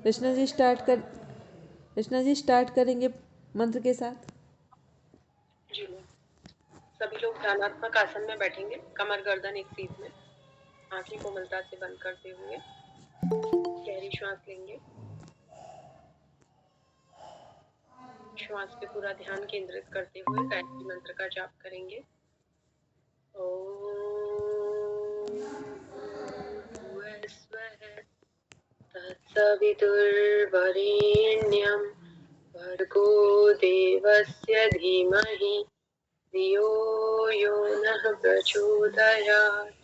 रचना जी start करेंगे मंत्र के साथ। जी मैम। सभी लोग ध्यानात्मक आसन में बैठेंगे, कमर गर्दन एक सीध में, आंखें कोमलता से बंद करते हुए गहरी श्वास लेंगे। श्वास पे पूरा ध्यान केंद्रित करते हुए गायत्री मंत्र का जाप करेंगे। तत्सवितुर्वरेण्यं भर्गो देवस्य धीमहि धियो यो नः प्रचोदयात्।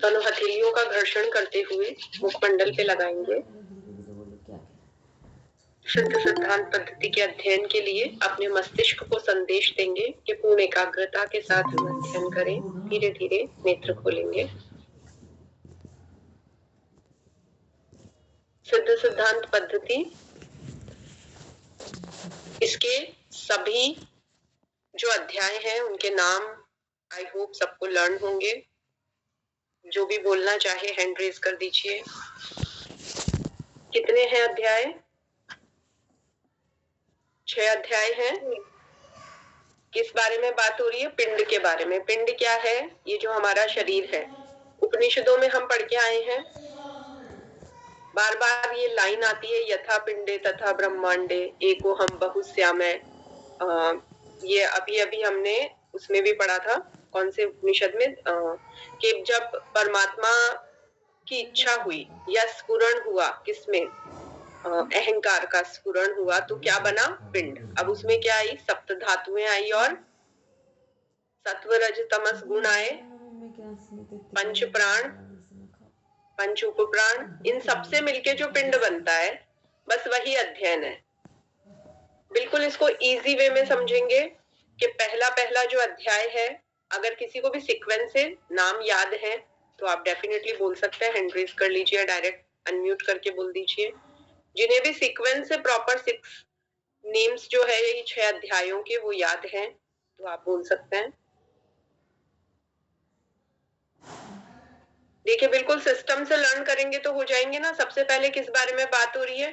दोनों हथेलियों का घर्षण करते हुए मुखमंडल पे लगाएंगे। शुद्ध सिद्धांत पद्धति के अध्ययन के लिए अपने मस्तिष्क को संदेश देंगे कि पूर्ण एकाग्रता के साथ हम अध्ययन करें। धीरे धीरे नेत्र खोलेंगे। सिद्ध सिद्धांत पद्धति, इसके सभी जो अध्याय हैं उनके नाम आई होप सबको लर्न होंगे। जो भी बोलना चाहे हैंड रेज कर दीजिए। कितने हैं अध्याय? 6 अध्याय हैं। किस बारे में बात हो रही है? पिंड के बारे में। पिंड क्या है? ये जो हमारा शरीर है। उपनिषदों में हम पढ़ के आए हैं, बार बार ये लाइन आती है, यथा पिंडे तथा ब्रह्मांडे एको हम बहुश्यामय। ये अभी अभी हमने उसमें भी पढ़ा था, कौन से उपनिषद में, कि जब परमात्मा की इच्छा हुई या स्फुरण हुआ, किसमें? अहंकार का स्फुरण हुआ, तो क्या बना? पिंड। अब उसमें क्या आई? सप्त धातुएं आई और सत्व रज तमस गुण आए, पंच प्राण, पंच उपप्राण, इन सबसे मिलके जो पिंड बनता है, बस वही अध्ययन है। बिल्कुल इसको इजी वे में समझेंगे कि पहला जो अध्याय है, अगर किसी को भी सीक्वेंस से नाम याद है तो आप डेफिनेटली बोल सकते हैं, हैंड रेज कर लीजिए, डायरेक्ट अनम्यूट करके बोल दीजिए। जिन्हें भी सीक्वेंस से प्रॉपर 6 नेम्स जो है ये 6 अध्यायों के वो याद हैं तो आप बोल सकते हैं। देखिए बिल्कुल सिस्टम से लर्न करेंगे तो हो जाएंगे ना। सबसे पहले किस बारे में बात हो रही है?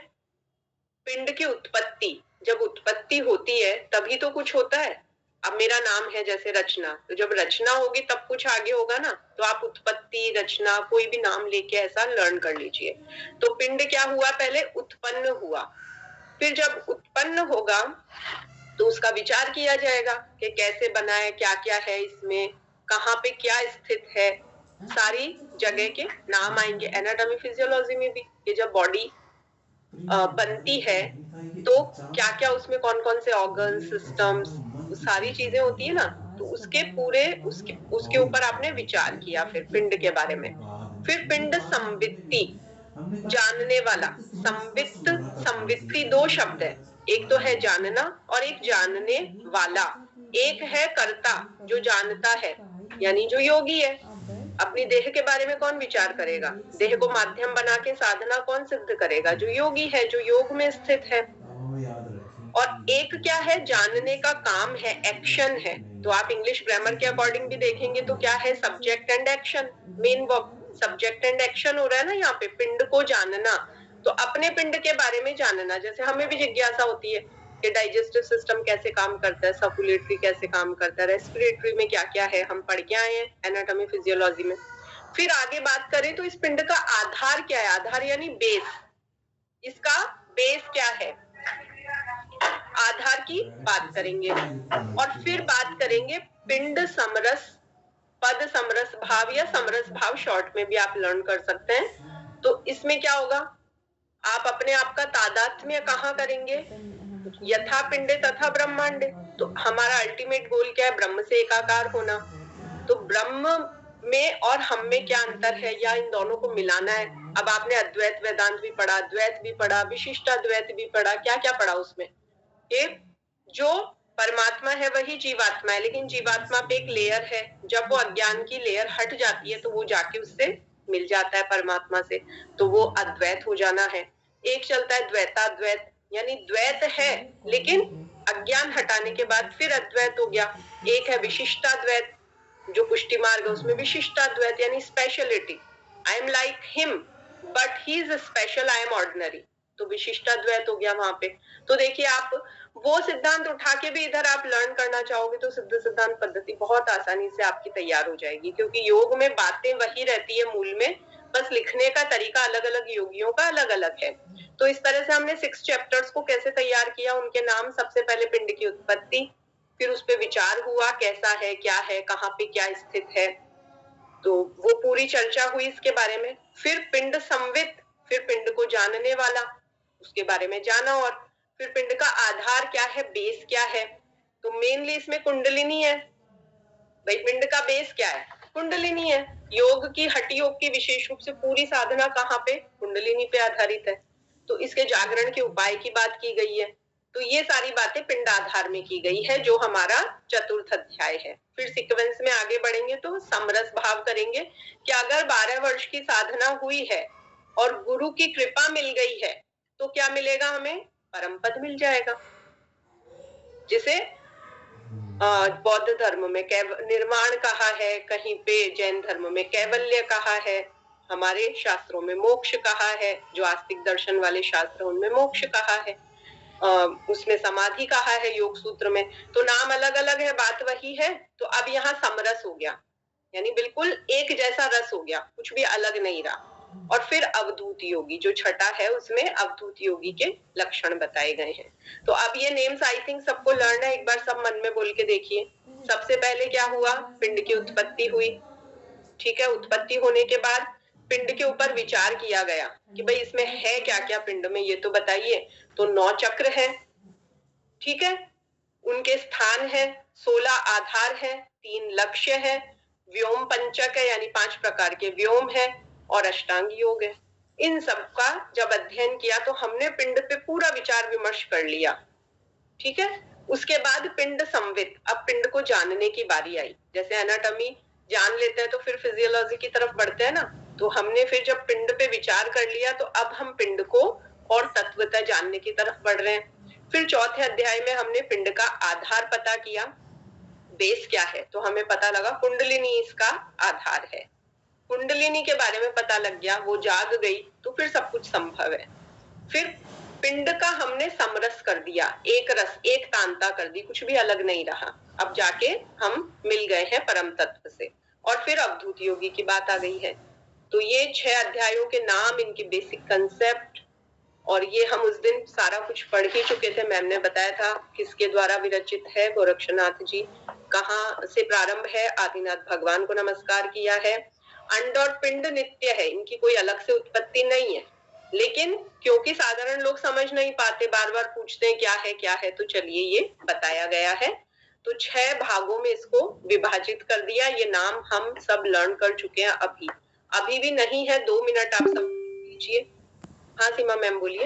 पिंड की उत्पत्ति। जब उत्पत्ति होती है तभी तो कुछ होता है। अब मेरा नाम है जैसे रचना, तो जब रचना होगी तब कुछ आगे होगा ना। तो आप उत्पत्ति, रचना, कोई भी नाम लेके ऐसा लर्न कर लीजिए। तो पिंड क्या हुआ? पहले उत्पन्न हुआ, फिर जब उत्पन्न होगा तो उसका विचार किया जाएगा कि कैसे बना है, क्या क्या है इसमें, कहाँ पे क्या स्थित है, सारी जगह के नाम आएंगे। एनाटॉमी फिजियोलॉजी में भी कि जब बॉडी बनती है तो क्या क्या उसमें कौन कौन से ऑर्गन, सिस्टम्स, सारी चीजें होती है ना, तो उसके पूरे उसके ऊपर आपने विचार किया। फिर पिंड के बारे में। फिर पिंड संवित्ति, जानने वाला। संवित्त, संवित्ति 2 शब्द है, एक तो है जानना और एक जानने वाला। एक है कर्ता जो जानता है, यानी जो योगी है। अपनी देह के बारे में कौन विचार करेगा? देह को माध्यम बना के साधना कौन सिद्ध करेगा? जो योगी है, जो योग में स्थित है। और एक क्या है? जानने का काम है, एक्शन है। तो आप इंग्लिश ग्रामर के अकॉर्डिंग भी देखेंगे तो क्या है? Subject and action, main verb. Subject and action हो रहा है ना यहाँ पे। पिंड को जानना, तो अपने पिंड के बारे में जानना। जैसे हमें भी जिज्ञासा होती है कि डाइजेस्टिव सिस्टम कैसे काम करता है, सर्कुलेटरी कैसे काम करता है, रेस्पिरेटरी में क्या क्या है, हम पढ़ के आए हैं एनाटॉमी फिजियोलॉजी में। फिर आगे बात करें तो इस पिंड का आधार क्या है? आधार यानी बेस। इसका बेस क्या है? आधार की बात करेंगे। और फिर बात करेंगे पिंड समरस, पद समरस भाव या समरस भाव, शॉर्ट में भी आप लर्न कर सकते हैं। तो इसमें क्या होगा? आप अपने आप का तादात्म्य कहाँ करेंगे? यथा पिंडे तथा ब्रह्मांडे। तो हमारा अल्टीमेट गोल क्या है? ब्रह्म से एकाकार होना। तो ब्रह्म में और हम में क्या अंतर है, या इन दोनों को मिलाना है। अब आपने अद्वैत वेदांत भी पढ़ा, द्वैत भी पढ़ा, विशिष्टाद्वैत भी पढ़ा, क्या क्या पढ़ा उसमें? एक जो परमात्मा है वही जीवात्मा है, लेकिन जीवात्मा पे एक लेयर है। जब वो अज्ञान की लेयर हट जाती है तो वो जाके उससे मिल जाता है परमात्मा से, तो वो अद्वैत हो जाना है। एक चलता है द्वैताद्वैत, यानी द्वैत है लेकिन अज्ञान हटाने के बाद फिर अद्वैत हो गया। एक है विशिष्टाद्वैत, जो पुष्टि मार्ग है उसमें विशिष्टाद्वैत यानी speciality. I am like him but he is special, I am ordinary. तो विशिष्टाद्वैत हो गया वहां पे। तो देखिए, आप वो सिद्धांत उठा के भी इधर आप लर्न करना चाहोगे तो सिद्ध सिद्धांत पद्धति बहुत आसानी से आपकी तैयार हो जाएगी, क्योंकि योग में बातें वही रहती है मूल में, बस लिखने का तरीका अलग अलग योगियों का अलग अलग है। तो इस तरह से हमने 6 चैप्टर्स को कैसे तैयार किया, उनके नाम, सबसे पहले पिंड की उत्पत्ति, फिर उस पर विचार हुआ कैसा है, क्या है, कहाँ पे क्या स्थित है, तो वो पूरी चर्चा हुई इसके बारे में। फिर पिंड संवित, फिर पिंड को जानने वाला, उसके बारे में जाना। और फिर पिंड का आधार क्या है, बेस क्या है, तो मेनली इसमें कुंडलिनी है। भाई पिंड का बेस क्या है, कुंडलिनी है। योग की, हठ योग की विशेष रूप से पूरी साधना कहाँ पे, कुंडलिनी पे आधारित है। तो इसके जागरण के उपाय की बात की गई है। तो ये सारी बातें पिंड आधार में की गई है, जो हमारा चतुर्थ अध्याय है। फिर सीक्वेंस में आगे बढ़ेंगे तो समरस भाव करेंगे कि अगर 12 वर्ष की साधना हुई है और गुरु की कृपा मिल गई है तो क्या मिलेगा हमें, परम पद मिल जाएगा, जिसे बौद्ध धर्म में निर्वाण कहा है, कहीं पे जैन धर्म में कैवल्य कहा है, हमारे शास्त्रों में मोक्ष कहा है, जो आस्तिक दर्शन वाले शास्त्र उनमें मोक्ष कहा है, उसमें समाधि कहा है योग सूत्र में। तो नाम अलग अलग है, बात वही है। तो अब यहाँ समरस हो गया, यानी बिल्कुल एक जैसा रस हो गया, कुछ भी अलग नहीं रहा। और फिर अवधूत योगी जो छठा है, उसमें अवधूत योगी के लक्षण बताए गए हैं। तो अब ये नेम्स आई थिंक सबको लर्न है, एक बार सब मन में बोल के देखिए। सबसे पहले क्या हुआ, पिंड की उत्पत्ति हुई, ठीक है। उत्पत्ति होने के बाद पिंड के ऊपर विचार किया गया कि भाई इसमें है क्या क्या पिंड में, ये तो बताइए। तो 9 चक्र है, ठीक है, उनके स्थान है, 16 आधार है, 3 लक्ष्य है, व्योम पंचक है यानी 5 प्रकार के व्योम है, और अष्टांग योग है। इन सब का जब अध्ययन किया तो हमने पिंड पे पूरा विचार विमर्श कर लिया, ठीक है। उसके बाद पिंड संवित, अब पिंड को जानने की बारी आई। जैसे एनाटॉमी जान लेते हैं तो फिर फिजियोलॉजी की तरफ बढ़ते हैं ना, तो हमने फिर जब पिंड पे विचार कर लिया तो अब हम पिंड को और तत्वतः जानने की तरफ बढ़ रहे हैं। फिर चौथे अध्याय में हमने पिंड का आधार पता किया, बेस क्या है, तो हमें पता लगा कुंडलिनी इसका आधार है। कुंडलिनी के बारे में पता लग गया, वो जाग गई तो फिर सब कुछ संभव है। फिर पिंड का हमने समरस कर दिया, एक रस, एक तांता कर दी, कुछ भी अलग नहीं रहा। अब जाके हम मिल गए हैं परम तत्व से। और फिर अवधूत योगी की बात आ गई है। तो ये 6 अध्यायों के नाम, इनकी बेसिक कंसेप्ट, और ये हम उस दिन सारा कुछ पढ़ ही चुके थे। मैम ने बताया था किसके द्वारा विरचित है, गोरक्षनाथ जी। कहाँ से प्रारंभ है, आदिनाथ भगवान को नमस्कार किया है। अंड और पिंड नित्य है, इनकी कोई अलग से उत्पत्ति नहीं है, लेकिन क्योंकि साधारण लोग समझ नहीं पाते, बार बार पूछते हैं क्या है क्या है, तो चलिए ये बताया गया है। तो 6 भागों में इसको विभाजित कर दिया। ये नाम हम सब लर्न कर चुके हैं। अभी भी नहीं है, 2 मिनट आप सब लीजिए। हाँ सीमा मैम बोलिए।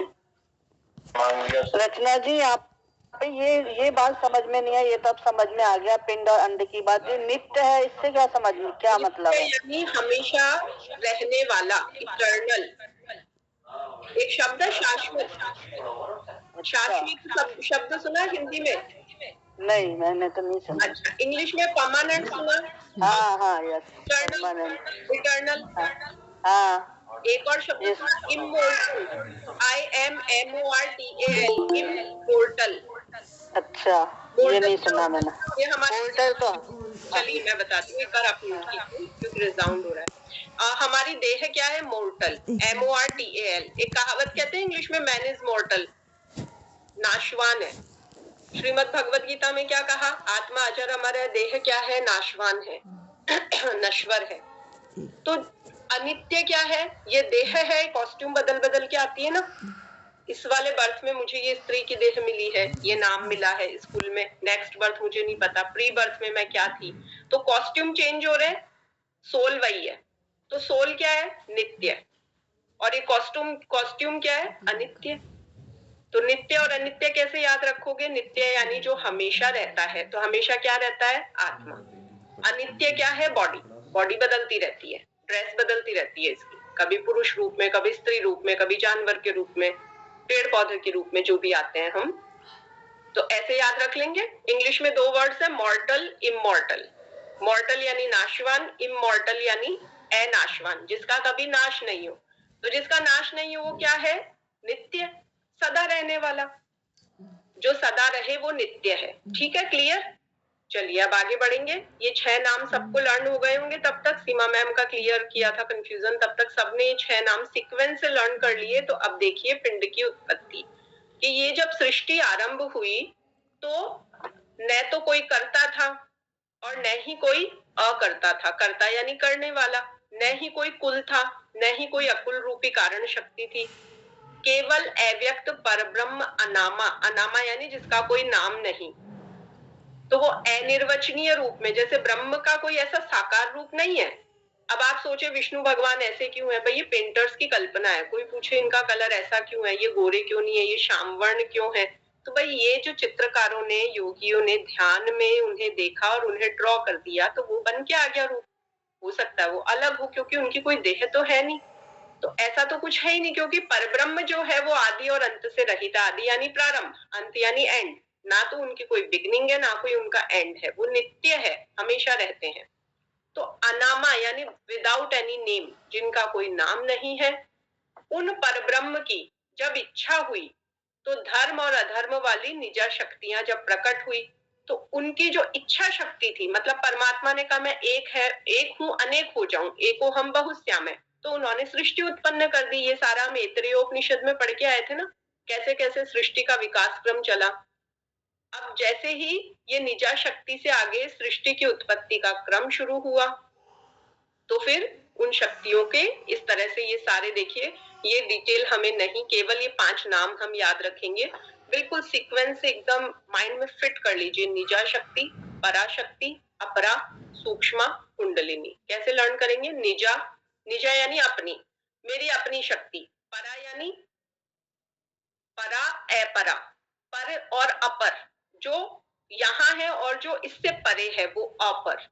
रचना जी, आप ये बात समझ में नहीं है, ये तब समझ में आ गया। पिंड और अंड की बात, जो नित्य है इससे क्या समझ में, क्या मतलब है? यानी हमेशा रहने वाला, इटर्नल। एक शब्द है शाश्वत। शाश्वत शब्द सुना हिंदी में? नहीं, मैंने तो नहीं सुना। अच्छा, इंग्लिश में परमानेंट सुना? हाँ, यस, इटर्नल। हाँ। एक और शब्द इमोर्टल, IMMORTAL, इमोर्टल। अच्छा, ये नहीं सुना मैंने। ये हमारे मोर्टल तो, चलिए मैं बताती हूँ, एक बार आप म्यूट कीजिए क्योंकि रिसाउंड हो रहा है। हमारी देह क्या है, मोर्टल, MORTAL। एक कहावत कहते हैं इंग्लिश में, मैन इज मोर्टल, नाशवान है। श्रीमद् भगवत गीता में क्या कहा, आत्मा अजर, हमारा देह क्या है, नाशवान है, नश्वर है। तो अनित्य क्या है, ये देह है, कॉस्ट्यूम बदल बदल के आती है ना। इस वाले बर्थ में मुझे ये स्त्री की देह मिली है, ये नाम मिला है स्कूल में, नेक्स्ट बर्थ मुझे नहीं पता, प्री बर्थ में मैं क्या थी। तो कॉस्ट्यूम चेंज हो रहे हैं, सोल वही है। तो सोल क्या है, नित्य, और ये कॉस्ट्यूम क्या है, अनित्य। तो नित्य और अनित्य कैसे याद रखोगे, नित्य यानी जो हमेशा रहता है, तो हमेशा क्या रहता है, आत्मा। अनित्य क्या है, बॉडी बदलती रहती है, ड्रेस बदलती रहती है इसकी, कभी पुरुष रूप में, कभी स्त्री रूप में, कभी जानवर के रूप में, पेड़ पौधे के रूप में, जो भी आते हैं हम। तो ऐसे याद रख लेंगे। इंग्लिश में 2 वर्ड्स है, मॉर्टल, इमॉर्टल। मॉर्टल यानी नाशवान, इमॉर्टल यानी अनाशवान, जिसका कभी नाश नहीं हो। तो जिसका नाश नहीं हो वो क्या है? नित्य, सदा रहने वाला। जो सदा रहे वो नित्य है। ठीक है, क्लियर? चलिए अब आगे बढ़ेंगे। ये 6 नाम सबको लर्न हो गए होंगे तब तक। सीमा मैम का क्लियर किया था कंफ्यूजन, तब तक सबने ये 6 नाम सीक्वेंस से लर्न कर लिए। तो अब देखिए पिंड की उत्पत्ति कि ये जब सृष्टि आरंभ हुई तो न तो कोई करता था और न ही कोई अकर्ता था। कर्ता यानी करने वाला, न ही कोई कुल था, न ही कोई अकुल रूपी कारण शक्ति थी। केवल अव्यक्त परब्रह्म अनामा, अनामा यानी जिसका कोई नाम नहीं, तो वो अनिर्वचनीय रूप में, जैसे ब्रह्म का कोई ऐसा साकार रूप नहीं है। अब आप सोचे विष्णु भगवान ऐसे क्यों है? भाई ये पेंटर्स की कल्पना है। कोई पूछे इनका कलर ऐसा क्यों है, ये गोरे क्यों नहीं है, ये श्यामवर्ण क्यों है? तो भाई ये जो चित्रकारों ने, योगियों ने ध्यान में उन्हें देखा और उन्हें ड्रॉ कर दिया, तो वो बन के आ गया रूप। हो सकता है वो अलग हो क्योंकि उनकी कोई देह तो है नहीं। तो ऐसा तो कुछ है ही नहीं, क्योंकि परब्रह्म जो है वो आदि और अंत से रहित। आदि यानी प्रारंभ, अंत यानी एंड। ना तो उनकी कोई बिगनिंग है, ना कोई उनका एंड है। वो नित्य है, हमेशा रहते हैं। तो अनामा यानी विदाउट एनी नेम, जिनका कोई नाम नहीं है। उन परब्रह्म की जब इच्छा हुई तो धर्म और अधर्म वाली निजा शक्तियां जब प्रकट हुई, तो उनकी जो इच्छा शक्ति थी, मतलब परमात्मा ने कहा मैं एक हूं, अनेक हो जाऊं, एको हम बहुश्याम है, तो उन्होंने सृष्टि उत्पन्न कर दी। ये सारा हम ऐतरेयोपनिषद में पढ़ के आए थे ना, कैसे कैसे सृष्टि का विकास क्रम चला। अब जैसे ही ये निजा शक्ति से आगे सृष्टि की उत्पत्ति का क्रम शुरू हुआ, तो फिर उन शक्तियों के इस तरह से ये सारे, देखिए ये डिटेल हमें नहीं, केवल ये 5 नाम हम याद रखेंगे। बिल्कुल सीक्वेंस से एकदम माइंड में फिट कर लीजिए। निजा शक्ति, पराशक्ति, अपरा, सूक्ष्मा, कुंडलिनी। कैसे लर्न करेंगे? निजा, निजा यानी अपनी, मेरी अपनी शक्ति। परा यानी परा, अपरा, पर और अपर, जो यहाँ है और जो इससे परे है वो अपर।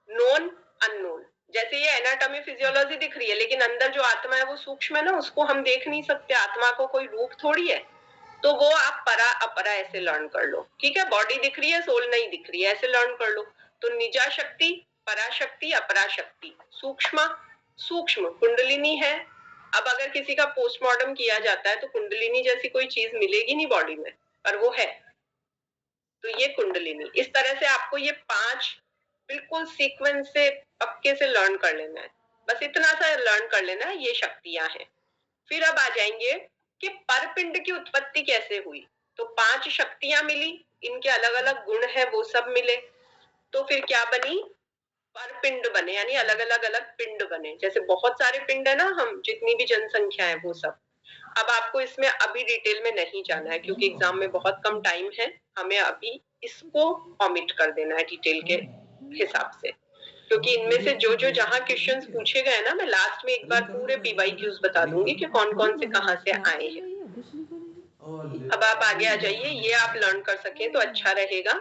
Known, unknown. जैसे ये एनाटॉमी फिजियोलॉजी दिख रही है, लेकिन अंदर जो आत्मा है वो सूक्ष्म है ना, उसको हम देख नहीं सकते। आत्मा को कोई रूप थोड़ी है। तो वो आप परा अपरा ऐसे लर्न कर लो। ठीक है, बॉडी दिख रही है, सोल नहीं दिख रही है, ऐसे लर्न कर लो। तो निजा शक्ति, पराशक्ति, अपराशक्ति, सूक्ष्म, सूक्ष्म कुंडलिनी है। अब अगर किसी का पोस्टमार्टम किया जाता है तो कुंडलिनी जैसी कोई चीज मिलेगी नहीं बॉडी में, पर वो है। तो ये कुंडलिनी। इस तरह से आपको ये 5 बिल्कुल सीक्वेंस से पक्के से लर्न कर लेना है। बस इतना सा लर्न कर लेना है, ये शक्तियां हैं। फिर अब आ जाएंगे कि परपिंड की उत्पत्ति कैसे हुई। तो 5 शक्तियां मिली, इनके अलग अलग गुण है, वो सब मिले, तो फिर क्या बनी? परपिंड बने, यानी अलग अलग पिंड बने। जैसे बहुत सारे पिंड है ना, हम जितनी भी जनसंख्या है वो सब। अब आपको इसमें अभी डिटेल में नहीं जाना है क्योंकि एग्जाम में बहुत कम टाइम है। हमें अभी इसको ऑमिट कर देना है डिटेल के हिसाब से, क्योंकि इनमें से जो जो जहां क्वेश्चंस पूछे गए ना, मैं लास्ट में एक बार पूरे PYQs बता दूंगी कि कौन कौन से कहां से आए हैं। अब आप आगे आ जाइए, ये आप लर्न कर सके तो अच्छा रहेगा।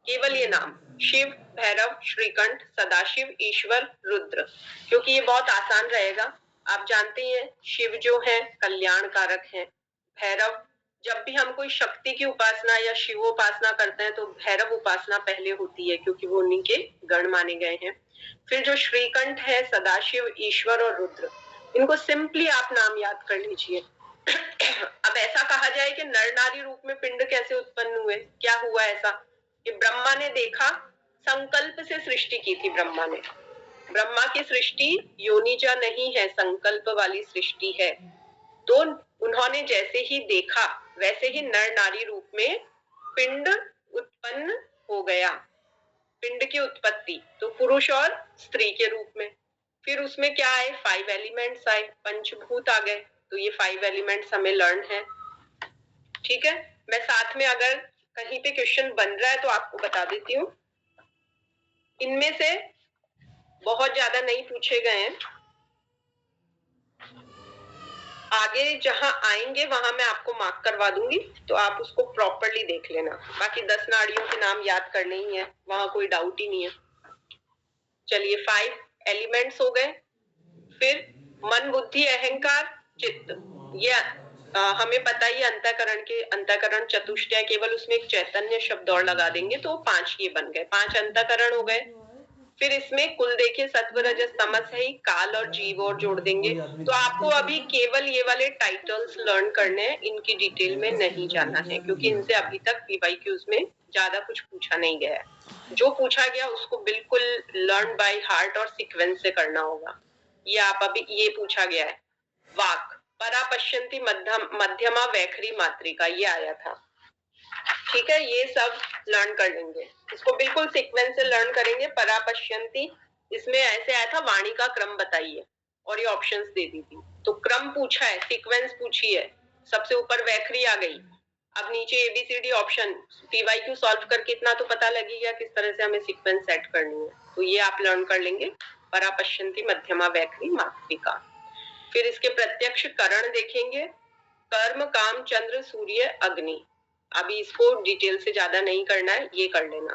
केवल ये नाम शिव, भैरव, श्रीकंठ, सदाशिव, ईश्वर, रुद्र, क्योंकि ये बहुत आसान रहेगा। आप जानते हैं शिव जो है कल्याण कारक है। भैरव, जब भी हम कोई शक्ति की उपासना या शिवोपासना करते हैं तो भैरव उपासना पहले होती है, क्योंकि वो उन्हीं के गण माने गए हैं। फिर जो श्रीकंठ है, सदाशिव, ईश्वर और रुद्र, इनको सिंपली आप नाम याद कर लीजिए। अब ऐसा कहा जाए कि नर नारी रूप में पिंड कैसे उत्पन्न हुए, क्या हुआ ऐसा कि ब्रह्मा ने देखा, संकल्प से सृष्टि की थी ब्रह्मा ने। ब्रह्मा की सृष्टि योनिजा नहीं है, संकल्प वाली सृष्टि है। तो उन्होंने जैसे ही देखा वैसे ही नर नारी रूप में पिंड उत्पन्न हो गया। पिंड की उत्पत्ति तो पुरुष और स्त्री के रूप में। फिर उसमें क्या आए? 5 एलिमेंट्स आए, पंचभूत आ गए। तो ये 5 एलिमेंट्स हमें लर्न है। ठीक है, मैं साथ में अगर कहीं पे क्वेश्चन बन रहा है तो आपको बता देती हूँ। इनमें से बहुत ज्यादा नहीं पूछे गए हैं, आगे जहां आएंगे वहां मैं आपको मार्क करवा दूंगी, तो आप उसको प्रॉपरली देख लेना। बाकी 10 नाड़ियों के नाम याद करने ही है, वहां कोई डाउट ही नहीं है। चलिए 5 एलिमेंट्स हो गए। फिर मन, बुद्धि, अहंकार, चित्त, ये हमें पता ही अंतःकरण चतुष्टय, केवल उसमें एक चैतन्य शब्द और लगा देंगे तो 5 ये बन गए। 5 अंतःकरण हो गए। फिर इसमें कुल देखिए सत्व रजस तमस है ही, काल और जीव और जोड़ देंगे। तो आपको अभी केवल ये वाले टाइटल्स लर्न करने हैं, इनकी डिटेल में नहीं जाना है, क्योंकि इनसे अभी तक पीवाईक्यूज में ज्यादा कुछ पूछा नहीं गया है। जो पूछा गया उसको बिल्कुल लर्न बाय हार्ट और सीक्वेंस से करना होगा। ये आप अभी ये पूछा गया है। वाक परा पश्यंती मध्यमा वैखरी मात्रिका, ये आया था। ठीक है, ये सब लर्न कर लेंगे, इसको बिल्कुल सीक्वेंस से लर्न करेंगे। परा पश्यंती, इसमें ऐसे आया था वाणी का क्रम बताइए, और ये ऑप्शंस दे दी थी। तो क्रम पूछा है, सीक्वेंस पूछी है, सबसे ऊपर वैखरी आ गई, अब नीचे एबीसीडी ऑप्शन। पीवाईक्यू सॉल्व करके इतना तो पता लगेगा किस तरह से हमें सीक्वेंस सेट करनी है, तो ये आप लर्न कर लेंगे। परा पश्यंती मध्यमा वैखरी मात्रिका। फिर इसके प्रत्यक्ष करण देखेंगे, कर्म काम चंद्र सूर्य अग्नि। अभी इसको डिटेल से ज्यादा नहीं करना है, ये कर लेना,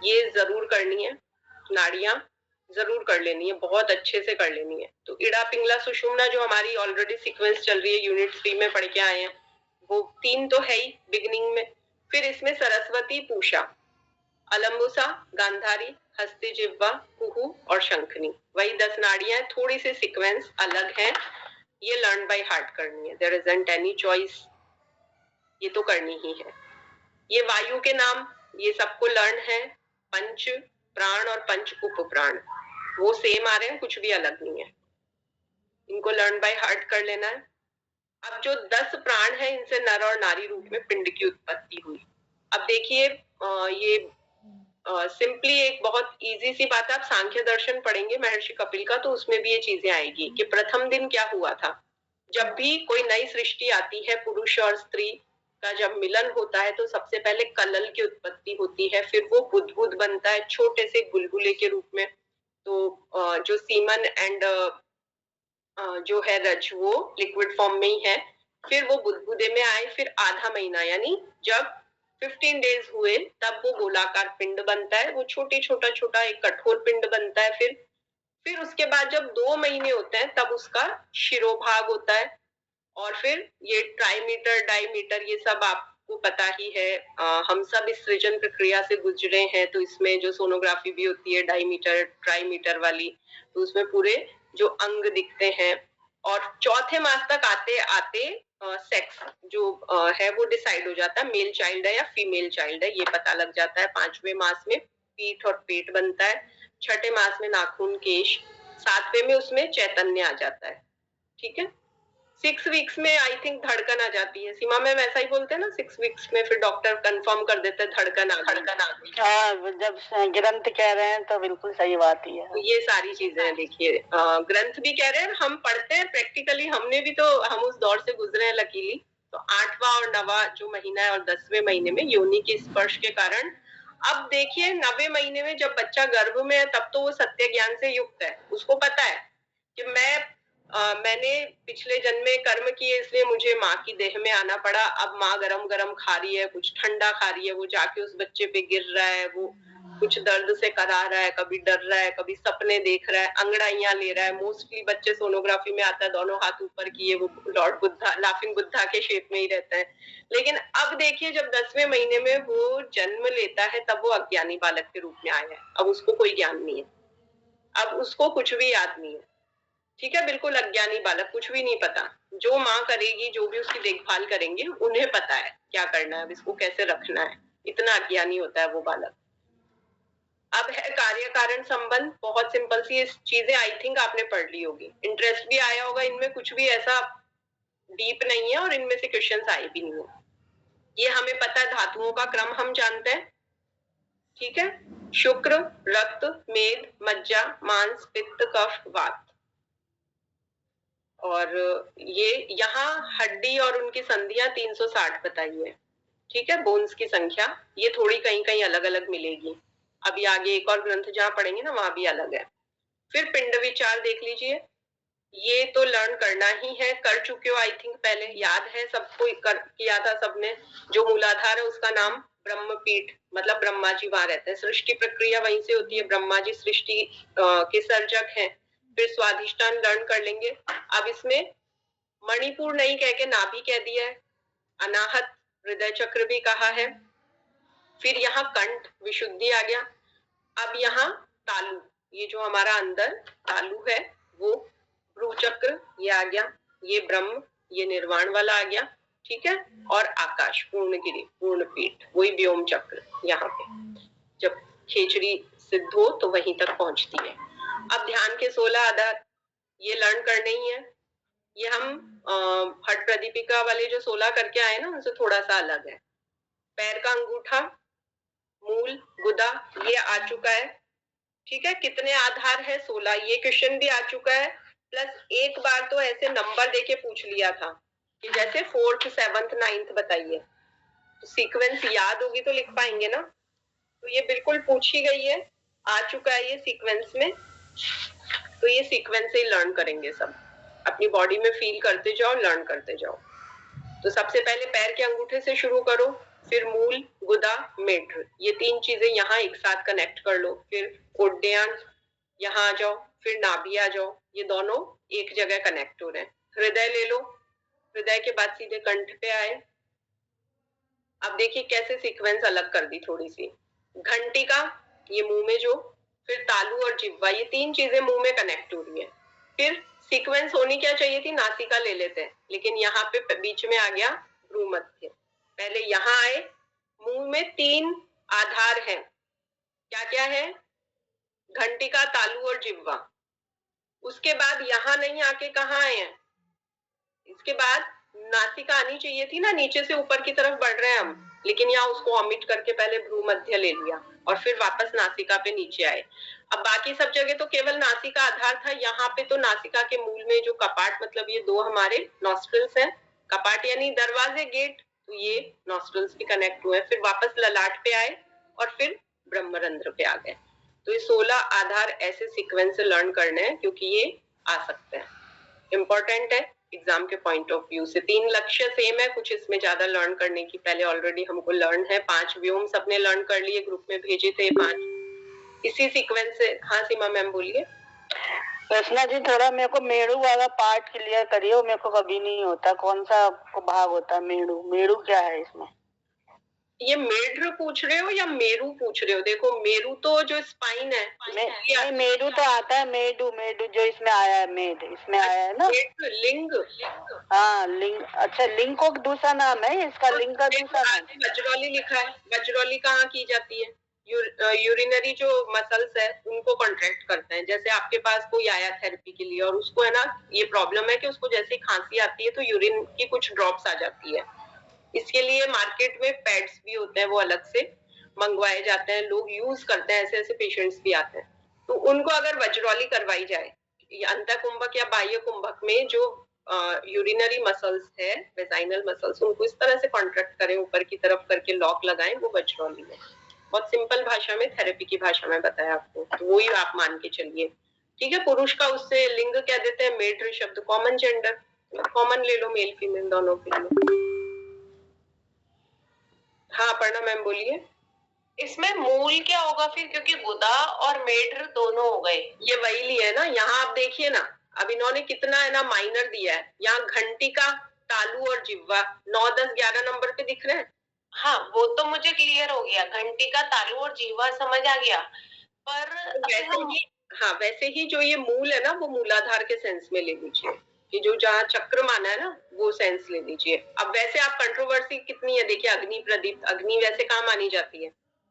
ये जरूर करनी है। नाड़ियां जरूर कर लेनी है, बहुत अच्छे से कर लेनी है। तो इड़ा पिंगला सुषुम्ना जो हमारी ऑलरेडी सीक्वेंस चल रही है, यूनिट 3 में पढ़ के आए हैं, वो 3 तो है ही बिगिनिंग में। फिर इसमें सरस्वती पूषा, अलम्बुसा, गांधारी, हस्ती जिह्वा, कुहू और शंखनी, वही 10 नाड़ियां, थोड़ी सी सीक्वेंस अलग है, ये लर्न बाय हार्ट करनी है। देयर इजंट एनी चॉइस, ये तो करनी ही है। ये वायु के नाम, ये सबको लर्न है। पंच प्राण और पंच उप प्राण वो सेम आ रहे हैं, कुछ भी अलग नहीं है, इनको लर्न बाय हार्ट कर लेना है। अब जो 10 प्राण है, इनसे नर और नारी रूप में पिंड की उत्पत्ति हुई। अब देखिए ये सिंपली एक बहुत इजी सी बात है, आप सांख्य दर्शन पढ़ेंगे महर्षि कपिल का, तो उसमें भी ये चीजें आएगी कि प्रथम दिन क्या हुआ था। जब भी कोई नई सृष्टि आती है, पुरुष और स्त्री का जब मिलन होता है, तो सबसे पहले कलल की उत्पत्ति होती है, फिर वो बुदबुद बनता है छोटे से बुलबुले के रूप में। तो जो सीमन एंड जो है रज, वो लिक्विड फॉर्म में ही है। फिर वो बुदबुदे में आए, फिर आधा महीना यानी जब 15 डेज हुए, तब वो गोलाकार पिंड बनता है, वो छोटा छोटा एक कठोर पिंड बनता है। फिर उसके बाद जब 2 महीने होते हैं, तब उसका शिरोभाग होता है। और फिर ये ट्राइमीटर डायमीटर, ये सब आपको पता ही है। हम सब इस सृजन प्रक्रिया से गुजरे हैं, तो इसमें जो सोनोग्राफी भी होती है डायमीटर ट्राइमीटर वाली, तो उसमें पूरे जो अंग दिखते हैं। और चौथे मास तक आते आते सेक्स जो है वो डिसाइड हो जाता है, मेल चाइल्ड है या फीमेल चाइल्ड है, ये पता लग जाता है। 5वें मास में पीठ और पेट बनता है, 6ठे मास में नाखून केश, 7वें में उसमें चैतन्य आ जाता है। ठीक है, 6 वीक्स में आई थिंक धड़कन आ जाती है। सीमा मैम ऐसा ही बोलते हैं ना, 6 वीक्स में फिर डॉक्टर कंफर्म कर देते हैं धड़कन आ गई। हाँ, जब ग्रंथ कह रहे हैं तो बिल्कुल सही बात ही है। तो ये सारी चीजें देखिए, ग्रंथ भी कह रहे हैं, हम पढ़ते हैं प्रैक्टिकली, हमने भी तो हम उस दौर से गुजरे हैं लकीली। तो 8वां और 9वां जो महीना है और 10वें महीने में योनि के स्पर्श के कारण, अब देखिए 9वें महीने में जब बच्चा गर्भ में है, तब तो वो सत्य ज्ञान से युक्त है, उसको पता है कि मैंने पिछले जन्म में कर्म किए, इसलिए मुझे माँ की देह में आना पड़ा। अब माँ गरम गरम खा रही है, कुछ ठंडा खा रही है, वो जाके उस बच्चे पे गिर रहा है, वो कुछ दर्द से करा रहा है, कभी डर रहा है, कभी सपने देख रहा है, अंगड़ाइयां ले रहा है। मोस्टली बच्चे सोनोग्राफी में आता है दोनों हाथ ऊपर किए, वो लॉर्ड बुद्धा, लाफिंग बुद्धा के शेप में ही रहता है। लेकिन अब देखिए जब 10वें महीने में वो जन्म लेता है, तब वो अज्ञानी बालक के रूप में आया है। अब उसको कोई ज्ञान नहीं है, अब उसको कुछ भी याद नहीं है। ठीक है, बिल्कुल अज्ञानी बालक, कुछ भी नहीं पता। जो माँ करेगी, जो भी उसकी देखभाल करेंगे, उन्हें पता है क्या करना है, इसको कैसे रखना है, इतना अज्ञानी होता है वो बालक। अब है कार्य कारण संबंध, बहुत सिंपल सी चीजें आई थिंक आपने पढ़ ली होगी, इंटरेस्ट भी आया होगा इनमें, कुछ भी ऐसा डीप नहीं है और इनमें से क्वेश्चंस आए भी नहीं है। ये हमें पता है, धातुओं का क्रम हम जानते हैं। ठीक है, शुक्र, रक्त, मेद, मज्जा, मांस, पित्त, कफ, वात। और ये यहाँ हड्डी और उनकी संधियां 360 बताई है। ठीक है, बोन्स की संख्या ये थोड़ी कहीं कहीं अलग अलग मिलेगी, अभी आगे एक और ग्रंथ जहाँ पढ़ेंगे ना, वहां भी अलग है। फिर पिंड विचार देख लीजिए, ये तो लर्न करना ही है, कर चुके हो आई थिंक, पहले याद है सबको, किया था सबने। जो मूलाधार है उसका नाम ब्रह्मपीठ, मतलब ब्रह्मा जी वहां रहते हैं, सृष्टि प्रक्रिया वहीं से होती है, ब्रह्मा जी सृष्टि के सर्जक हैं। फिर स्वाधिष्ठान लर्न कर लेंगे। अब इसमें मणिपुर नहीं कह के नाभि कह दिया है, अनाहत हृदय चक्र भी कहा है। फिर यहाँ कंठ विशुद्धि आ गया। अब यहाँ तालु, ये जो हमारा अंदर तालु है वो भ्रू चक्र, ये आ गया, ये ब्रह्म, ये निर्वाण वाला आ गया, ठीक है। और आकाश, पूर्णगिरि, पूर्णपीठ, वही व्योम चक्र यहाँ पे जब खेचड़ी सिद्ध हो तो वहीं तक पहुंचती है। अब ध्यान के 16 आधार ये लर्न करने ही है। ये हम हट प्रदीपिका वाले जो 16 करके आए ना उनसे थोड़ा सा अलग है। पैर का अंगूठा, मूल, गुदा, ये आ चुका है, ठीक है। कितने आधार है? 16। ये क्वेश्चन भी आ चुका है, प्लस एक बार तो ऐसे नंबर देके पूछ लिया था कि जैसे 4th 7th 9th बताइए, तो सीक्वेंस याद होगी तो लिख पाएंगे ना। तो ये बिल्कुल पूछी गई है, आ चुका है ये सीक्वेंस में। तो ये सीक्वेंस से ही लर्न करेंगे सब, अपनी बॉडी में फील करते जाओ, लर्न करते जाओ। तो सबसे पहले पैर के अंगूठे से शुरू करो, फिर मूल, गुदा, मेढ्र, ये 3 चीजें यहाँ एक साथ कनेक्ट कर लो। फिर उड्डयन, यहाँ आ जाओ, फिर नाभि आ जाओ, ये दोनों एक जगह कनेक्ट हो रहे हैं। हृदय ले लो, हृदय के बाद सीधे कंठ पे आए। अब देखिए कैसे सीक्वेंस अलग कर दी थोड़ी सी। घंटिका, ये मुंह में जो, फिर तालु और जिह्वा, ये 3 चीजें मुंह में कनेक्ट हो रही है। फिर सीक्वेंस होनी क्या चाहिए थी? नासिका ले लेते हैं, लेकिन यहाँ पे बीच में आ गया भ्रू मध्य। पहले यहाँ आए, मुंह में 3 आधार हैं, क्या क्या है? घंटिका, तालु और जिह्वा। उसके बाद यहाँ नहीं आके कहाँ आए हैं? इसके बाद नासिका आनी चाहिए थी ना, नीचे से ऊपर की तरफ बढ़ रहे हैं हम, लेकिन यहाँ उसको ऑमिट करके पहले भ्रू मध्य ले लिया और फिर वापस नासिका पे नीचे आए। अब बाकी सब जगह तो केवल नासिका आधार था, यहाँ पे तो नासिका के मूल में जो कपाट, मतलब ये 2 हमारे नॉस्ट्रल्स हैं, कपाट यानी दरवाजे, गेट, तो ये नॉस्ट्रल्स भी कनेक्ट हुए। फिर वापस ललाट पे आए और फिर ब्रह्मरंध्र पे आ गए। तो ये 16 आधार ऐसे सीक्वेंस से लर्न करने हैं, क्योंकि ये आ सकते हैं, इम्पोर्टेंट है एग्जाम के पॉइंट ऑफ व्यू से। 3 लक्ष्य सेम है, कुछ इसमें ज्यादा लर्न करने की पहले ऑलरेडी हमको लर्न है। 5 व्योम सबने लर्न कर लिए, ग्रुप में भेजे थे 5 इसी सीक्वेंस से। हाँ सीमा मैम बोलिए। रचना जी, थोड़ा मेरे को मेरू वाला पार्ट क्लियर करिए, मेरे को कभी नहीं होता। कौन सा भाग होता है मेरू? मेरू क्या है इसमें? ये मेढ्र पूछ रहे हो या मेरू पूछ रहे हो? देखो मेरू तो जो स्पाइन है, मेरू तो आता है, मेडू, मेडू जो इसमें आया है, मेड इसमें आया है ना, लिंग। हाँ लिंग। अच्छा, लिंग को दूसरा नाम है इसका, लिंग का दूसरा नाम। बजरौली लिखा है, बजरौली कहाँ की जाती है? यूरिनरी जो मसल्स है उनको कॉन्ट्रैक्ट करते हैं। जैसे आपके पास कोई आया थेरेपी के लिए और उसको है ना ये प्रॉब्लम है कि उसको जैसे खांसी आती है तो यूरिन की कुछ ड्रॉप्स आ जाती है। इसके लिए मार्केट में पैड्स भी होते हैं, वो अलग से मंगवाए जाते हैं, लोग यूज करते हैं। ऐसे ऐसे पेशेंट्स भी आते हैं, तो उनको अगर वज्रौली करवाई जाए, अंतः कुंभक या बाह्य कुंभक में जो यूरिनरी मसल्स है, वेजाइनल मसल्स, उनको इस तरह से कॉन्ट्रैक्ट करें, ऊपर की तरफ करके लॉक लगाएं, वो वज्रौली है। बहुत सिंपल भाषा में, थेरेपी की भाषा में बताया आपको, तो वही आप मान के चलिए, ठीक है। पुरुष का उससे लिंग कह देते हैं, मेढ्र शब्द कॉमन जेंडर, कॉमन ले लो, मेल फीमेल दोनों के लिए। हाँ अपर्णा मैम बोलिए। इसमें मूल क्या होगा फिर, क्योंकि गुदा और मेढ्र दोनों हो गए। ये वही लिए ना, यहाँ आप देखिए ना, अब इन्होंने कितना है ना माइनर दिया है। यहाँ घंटिका, तालु और जिह्वा 9, 10, 11 नंबर पे दिख रहे हैं। हाँ वो तो मुझे क्लियर हो गया, घंटिका, तालु और जिह्वा समझ आ गया। पर वैसे ही, हाँ वैसे ही जो ये मूल है ना, वो मूलाधार के सेंस में ले लीजिए, कि जो जहाँ चक्र माना है ना वो सेंस ले लीजिए। अब वैसे आप कंट्रोवर्सी कितनी है, देखिए अग्नि प्रदीप्त, अग्नि वैसे कहाँ मानी जाती है?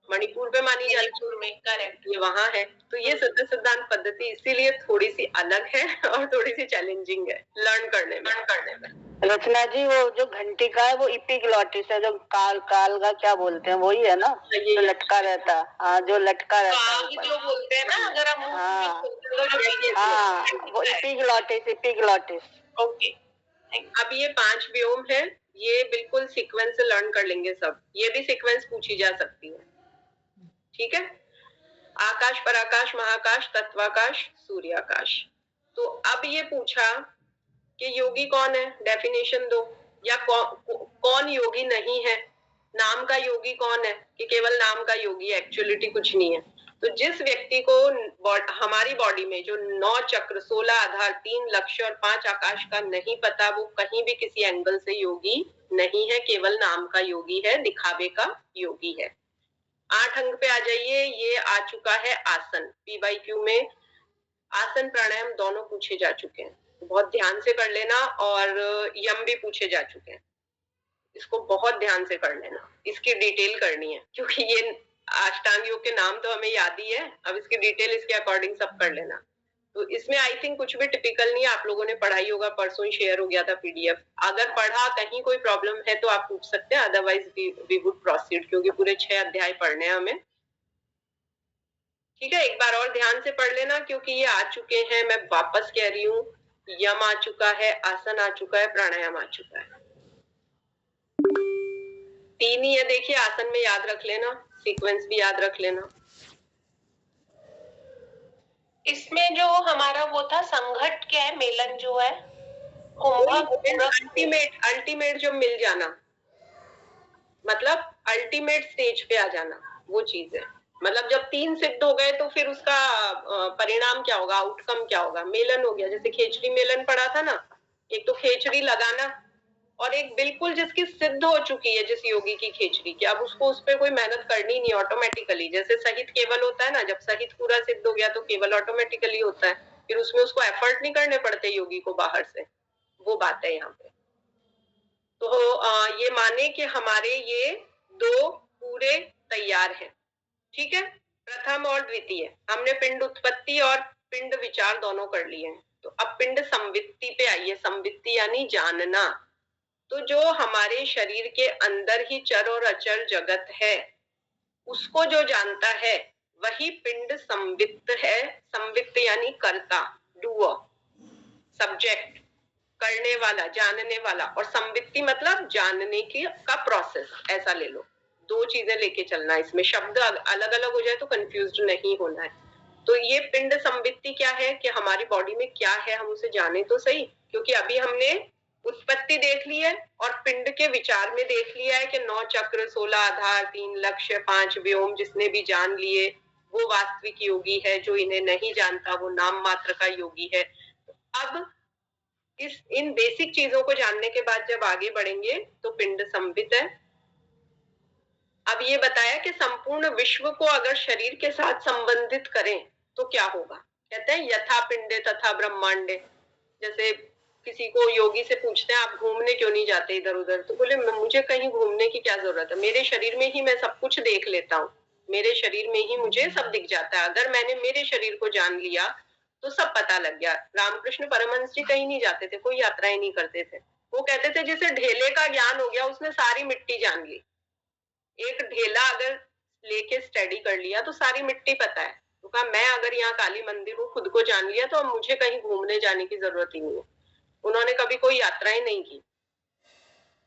मणिपुर में मानी जाती है, करेक्ट, ये वहां है। तो ये सिद्ध सिद्धांत पद्धति इसीलिए थोड़ी सी अलग है और थोड़ी सी चैलेंजिंग है लर्न करने में। रचना जी, वो जो घंटिका है वो इपिग्लॉटिस है, जो काल का क्या बोलते हैं, वही है ना जो लटका रहता है? हाँ, जो लटका रहता है, जो बोलते हैं ना, अगर हम हाँ वो इपिग्लॉटिस। ओके। अब ये 5 व्योम है, ये बिल्कुल सीक्वेंस से लर्न कर लेंगे सब। ये भी सीक्वेंस पूछी जा सकती है, ठीक है। आकाश, पराकाश, महाकाश, तत्वाकाश, सूर्याकाश। तो अब ये पूछा कि योगी कौन है, डेफिनेशन दो, या कौन योगी नहीं है, नाम का योगी कौन है, कि केवल नाम का योगी, एक्चुअलिटी कुछ नहीं है। तो जिस व्यक्ति को हमारी बॉडी में जो 9 चक्र, 16 आधार, 3 लक्ष्य और 5 आकाश का नहीं पता, वो कहीं भी किसी एंगल से योगी नहीं है, केवल नाम का योगी है, दिखावे का योगी है। 8 अंक पे आ जाइए। ये आ चुका है आसन। PYQ में आसन प्राणायाम दोनों पूछे जा चुके हैं, बहुत ध्यान से कर लेना। और यम भी पूछे जा चुके हैं, इसको बहुत ध्यान से कर लेना। इसकी डिटेल करनी है, क्योंकि ये अष्टांग योग के नाम तो हमें याद ही है, अब इसकी डिटेल इसके अकॉर्डिंग सब कर लेना। तो इसमें आई थिंक कुछ भी टिपिकल नहीं है, आप लोगों ने पढ़ाई होगा, परसों ही शेयर हो गया था PDF। अगर पढ़ा कहीं कोई प्रॉब्लम है तो आप पूछ सकते हैं, अदरवाइज वी वुड प्रोसीड, क्योंकि पूरे 6 अध्याय पढ़ने हैं हमें। ठीक है, एक बार और ध्यान से पढ़ लेना, क्योंकि ये आ चुके हैं। मैं वापस कह रही हूँ, यम आ चुका है, आसन आ चुका है, प्राणायाम आ चुका है। 3 ही है, देखिए आसन में याद रख लेना, सीक्वेंस भी याद रख लेना। इसमें जो हमारा वो था संघट क्या है, मेलन जो है, अल्टीमेट जो मिल जाना, मतलब अल्टीमेट स्टेज पे आ जाना, वो चीज है। मतलब जब 3 सिद्ध हो गए तो फिर उसका परिणाम क्या होगा, आउटकम क्या होगा। मेलन हो गया, जैसे खेचड़ी मेलन पढ़ा था ना, एक तो खेचड़ी लगाना, और एक बिल्कुल जिसकी सिद्ध हो चुकी है, जिस योगी की खेचड़ी की, अब उसको उस पर कोई मेहनत करनी नहीं, ऑटोमेटिकली। जैसे सहित केवल होता है ना, जब सहित पूरा सिद्ध हो गया तो केवल ऑटोमेटिकली होता है, फिर उसमें उसको एफर्ट नहीं करने पड़ते योगी को बाहर से, वो बात है यहाँ पे। तो ये माने कि हमारे ये 2 पूरे तैयार हैं। ठीक है, प्रथम और द्वितीय हमने पिंड उत्पत्ति और पिंड विचार दोनों कर लिए हैं। तो अब पिंड संवित्ति पे आइए। संवित्ति यानी जानना। तो जो हमारे शरीर के अंदर ही चर और अचर जगत है, उसको जो जानता है वही पिंड संवित्त है। संवित्त यानी कर्ता, डूअर, सब्जेक्ट, करने वाला, जानने वाला। और संवित्ति मतलब जानने की का प्रोसेस, ऐसा ले लो। 2 चीजें लेके चलना, इसमें शब्द अलग अलग हो जाए तो कंफ्यूज्ड नहीं होना है। तो ये पिंड संवित्ति क्या है कि हमारी बॉडी में क्या है, हम उसे जाने तो सही। क्योंकि अभी हमने उत्पत्ति देख ली है और पिंड के विचार में देख लिया है कि 9 चक्र, 16 आधार, 3 लक्ष्य, 5 व्योम, जिसने भी जान लिए वो वास्तविक योगी है, जो इन्हें नहीं जानता वो नाम मात्र का योगी है। अब इन बेसिक चीजों को जानने के बाद जब आगे बढ़ेंगे तो पिंड संवित है। अब ये बताया कि संपूर्ण विश्व को अगर शरीर के साथ संबंधित करें तो क्या होगा। कहते हैं यथा पिंडे तथा ब्रह्मांडे। जैसे किसी को योगी से पूछते हैं आप घूमने क्यों नहीं जाते इधर उधर, तो बोले मुझे कहीं घूमने की क्या जरूरत है, मेरे शरीर में ही मैं सब कुछ देख लेता हूँ, मेरे शरीर में ही मुझे सब दिख जाता है। अगर मैंने मेरे शरीर को जान लिया तो सब पता लग गया। रामकृष्ण परमहंस जी कहीं नहीं जाते थे, कोई यात्राएं नहीं करते थे। वो कहते थे जिसे ढेले का ज्ञान हो गया उसने सारी मिट्टी जान ली। एक ढेला अगर लेके स्टडी कर लिया तो सारी मिट्टी पता है। तो कहा मैं अगर यहाँ काली मंदिर हूँ, खुद को जान लिया, तो अब मुझे कहीं घूमने जाने की जरूरत ही नहीं है। उन्होंने कभी कोई यात्राएं नहीं की।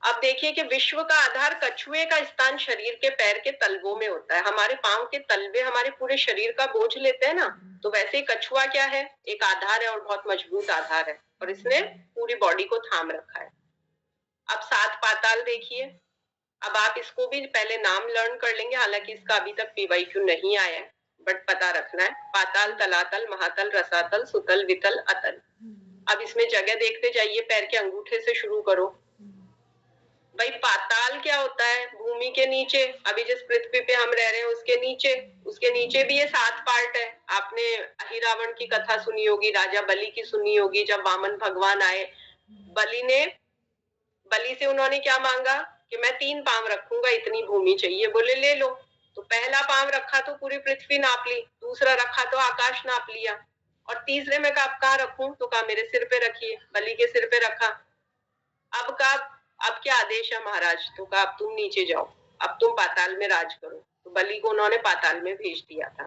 अब देखिए कि विश्व का आधार कछुए का स्थान शरीर के पैर के तलवों में होता है। हमारे पांव के तलवे हमारे पूरे शरीर का बोझ लेते हैं ना, तो वैसे ही कछुआ क्या है, एक आधार है और बहुत मजबूत आधार है, और इसने पूरी बॉडी को थाम रखा है। अब 7 पाताल देखिए। अब आप इसको भी पहले नाम लर्न कर लेंगे, हालांकि इसका अभी तक PYQ नहीं आया है, बट पता रखना है। पाताल, तलातल, महातल, रसातल, सुतल, वितल, अतल। अब इसमें जगह देखते जाइए, पैर के अंगूठे से शुरू करो। भाई पाताल क्या होता है, भूमि के नीचे। अभी जिस पृथ्वी पे हम रह रहे हैं उसके नीचे भी ये 7 पार्ट है। आपने अहिरावण की कथा सुनी होगी, राजा बलि की सुनी होगी। जब वामन भगवान आए, बलि से उन्होंने क्या मांगा कि मैं 3 पांव रखूंगा, इतनी भूमि चाहिए। बोले ले लो। तो पहला पांव रखा तो पूरी पृथ्वी नाप ली, दूसरा रखा तो आकाश नाप लिया, और तीसरे में कहाँ रखूं, तो कहा मेरे सिर पे रखिए। बलि के सिर पे रखा। अब क्या आदेश है महाराज, तो कहा अब तुम नीचे जाओ, अब तुम पाताल में राज करो। तो बलि को उन्होंने पाताल में भेज दिया था।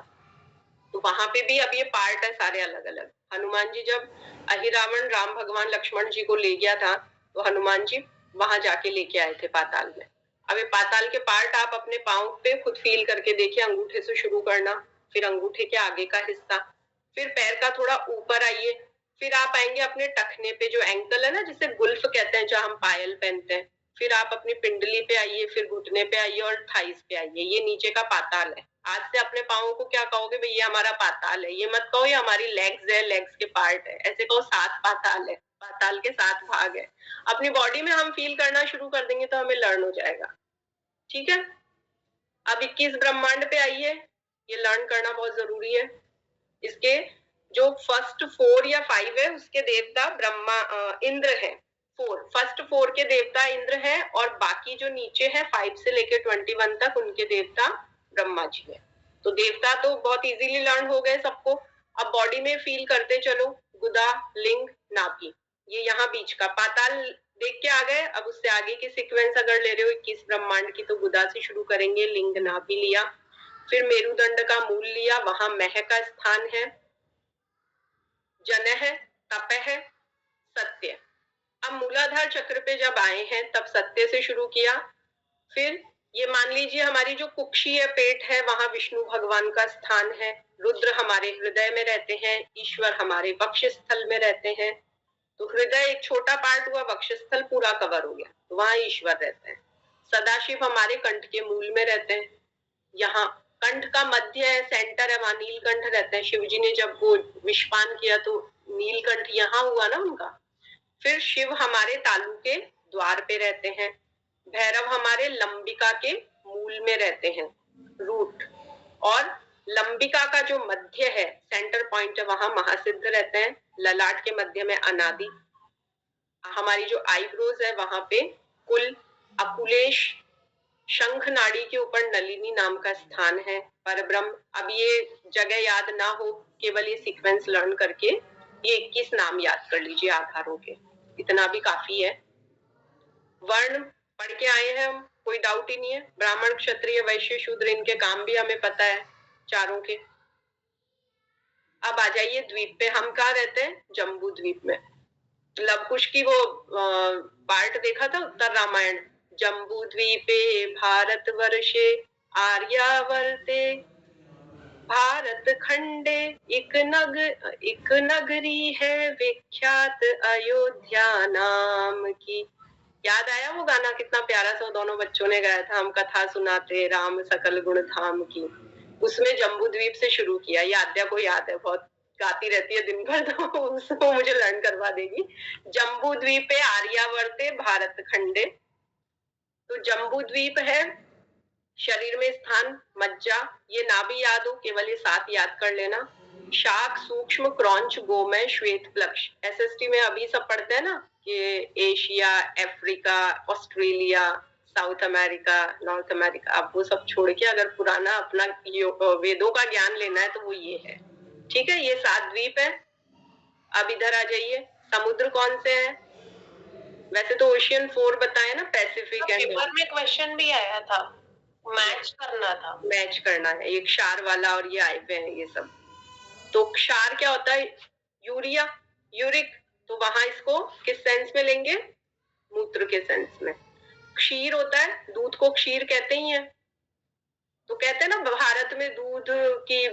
तो वहां पे भी अब ये पार्ट है सारे अलग अलग। हनुमान जी जब अहिरावण राम भगवान लक्ष्मण जी को ले गया था, तो हनुमान जी वहां जाके लेके आए थे पाताल में। अब ये पाताल के पार्ट आप अपने पांव पे खुद फील करके देखिए। अंगूठे से शुरू करना, फिर अंगूठे के आगे का हिस्सा, फिर पैर का थोड़ा ऊपर आइए, फिर आप आएंगे अपने टखने पे, जो एंकल है ना, जिसे गुल्फ कहते हैं, जहाँ हम पायल पहनते हैं। फिर आप अपनी पिंडली पे आइए, फिर घुटने पे आइए और थाइस पे आइए। ये नीचे का पाताल है। आज से अपने पाँव को क्या कहोगे, भाई ये हमारा पाताल है। ये मत कहो ये हमारी लेग्स है, लेग्स के पार्ट है। ऐसे कहो 7 पाताल है, पाताल के 7 भाग है। अपनी बॉडी में हम फील करना शुरू कर देंगे तो हमें लर्न हो जाएगा। ठीक है। अब 21 ब्रह्मांड पे आइए, ये लर्न करना बहुत जरूरी है। इसके जो फर्स्ट 4 या 5 है उसके देवता इंद्र है। फर्स्ट 4 के देवता इंद्र है और बाकी जो नीचे है 5 से लेके 21 तक उनके देवता ब्रह्मा जी है। तो देवता तो बहुत इजीली लर्न हो गए सबको। अब बॉडी में फील करते चलो, गुदा, लिंग, नाभि, ये यहाँ बीच का पाताल देख के आ गए। अब उससे आगे की सीक्वेंस अगर ले रहे हो 21 ब्रह्मांड की, तो गुदा से शुरू करेंगे, लिंग, नाभि लिया, फिर मेरुदंड का मूल लिया, वहां मह का स्थान है, जन है, तप है, सत्य। अब मूलाधार चक्र पे जब आए हैं तब सत्य से शुरू किया। फिर ये मान लीजिए हमारी जो कुक्षी है, पेट है, वहां विष्णु भगवान का स्थान है, रुद्र हमारे हृदय में रहते हैं, ईश्वर हमारे वक्षस्थल में रहते हैं। तो हृदय एक छोटा पार्ट हुआ, वक्षस्थल पूरा कवर हो गया, तो वहां ईश्वर रहते हैं। सदाशिव हमारे कंठ के मूल में रहते हैं, यहाँ कंठ का मध्य है, सेंटर है, वहां नीलकंठ रहते हैं। शिव जी ने जब वो विषपान किया तो नीलकंठ यहाँ हुआ ना उनका। फिर शिव हमारे तालू के द्वार पे रहते हैं, भैरव हमारे लंबिका के मूल में रहते हैं, रूट। और लंबिका का जो मध्य है, सेंटर पॉइंट है, वहां महासिद्ध रहते हैं। ललाट के मध्य में अनादि। हमारी जो आईब्रोज है वहां पे कुल, अकुलेश, शंख नाड़ी के ऊपर नलिनी नाम का स्थान है, परब्रह्म। अब ये जगह याद ना हो, केवल ये सीक्वेंस लर्न करके ये 21 नाम याद कर लीजिए आधारों के, इतना भी काफी है। वर्ण पढ़ के आए हैं हम, कोई डाउट ही नहीं है। ब्राह्मण, क्षत्रिय, वैश्य, शूद्र, इनके काम भी हमें पता है चारों के। अब आ जाइए द्वीप पे। हम कहाँ रहते हैं? जम्बू द्वीप में। लव कुश की वो पार्ट देखा था, उत्तर रामायण। जम्बू द्वीपे भारत वर्षे आर्यावर्ते भारत खंडे एक नगरी है विख्यात अयोध्या नाम की। याद आया वो गाना? कितना प्यारा सा दोनों बच्चों ने गाया था, हम कथा सुनाते राम सकल गुण धाम की। उसमें जम्बू द्वीप से शुरू किया। ये आद्या को याद है, बहुत गाती रहती है दिन भर, तो उसको मुझे लर्न करवा देगी। जम्बू द्वीपे आर्यावर्ते भारत खंडे। तो जम्बू द्वीप है, शरीर में स्थान मज्जा, ये ना भी याद हो, केवल ये 7 याद कर लेना। शाक, सूक्ष्म, क्रॉन्च, गोमय, श्वेत प्लक्ष। एसएसटी में अभी सब पढ़ते हैं ना कि Asia, Africa, Australia, south America, north America. अब वो सब छोड़ के अगर पुराना अपना वेदों का ज्ञान लेना है तो वो ये है। ठीक है, ये 7 द्वीप है। अब इधर आ जाइए, समुद्र कौन से है? वैसे तो ओशियन 4 बताए ना, पैसिफिक एंड। पेपर में क्वेश्चन भी आया था, मैच करना था। मैच करना है, एक क्षार वाला और ये आए हुए हैं ये सब। तो क्षार क्या होता है? Urea, uric. तो वहां इसको किस सेंस में लेंगे? मूत्र के सेंस में। क्षीर होता है, दूध को क्षीर कहते ही है। तो कहते हैं ना भारत में दूध की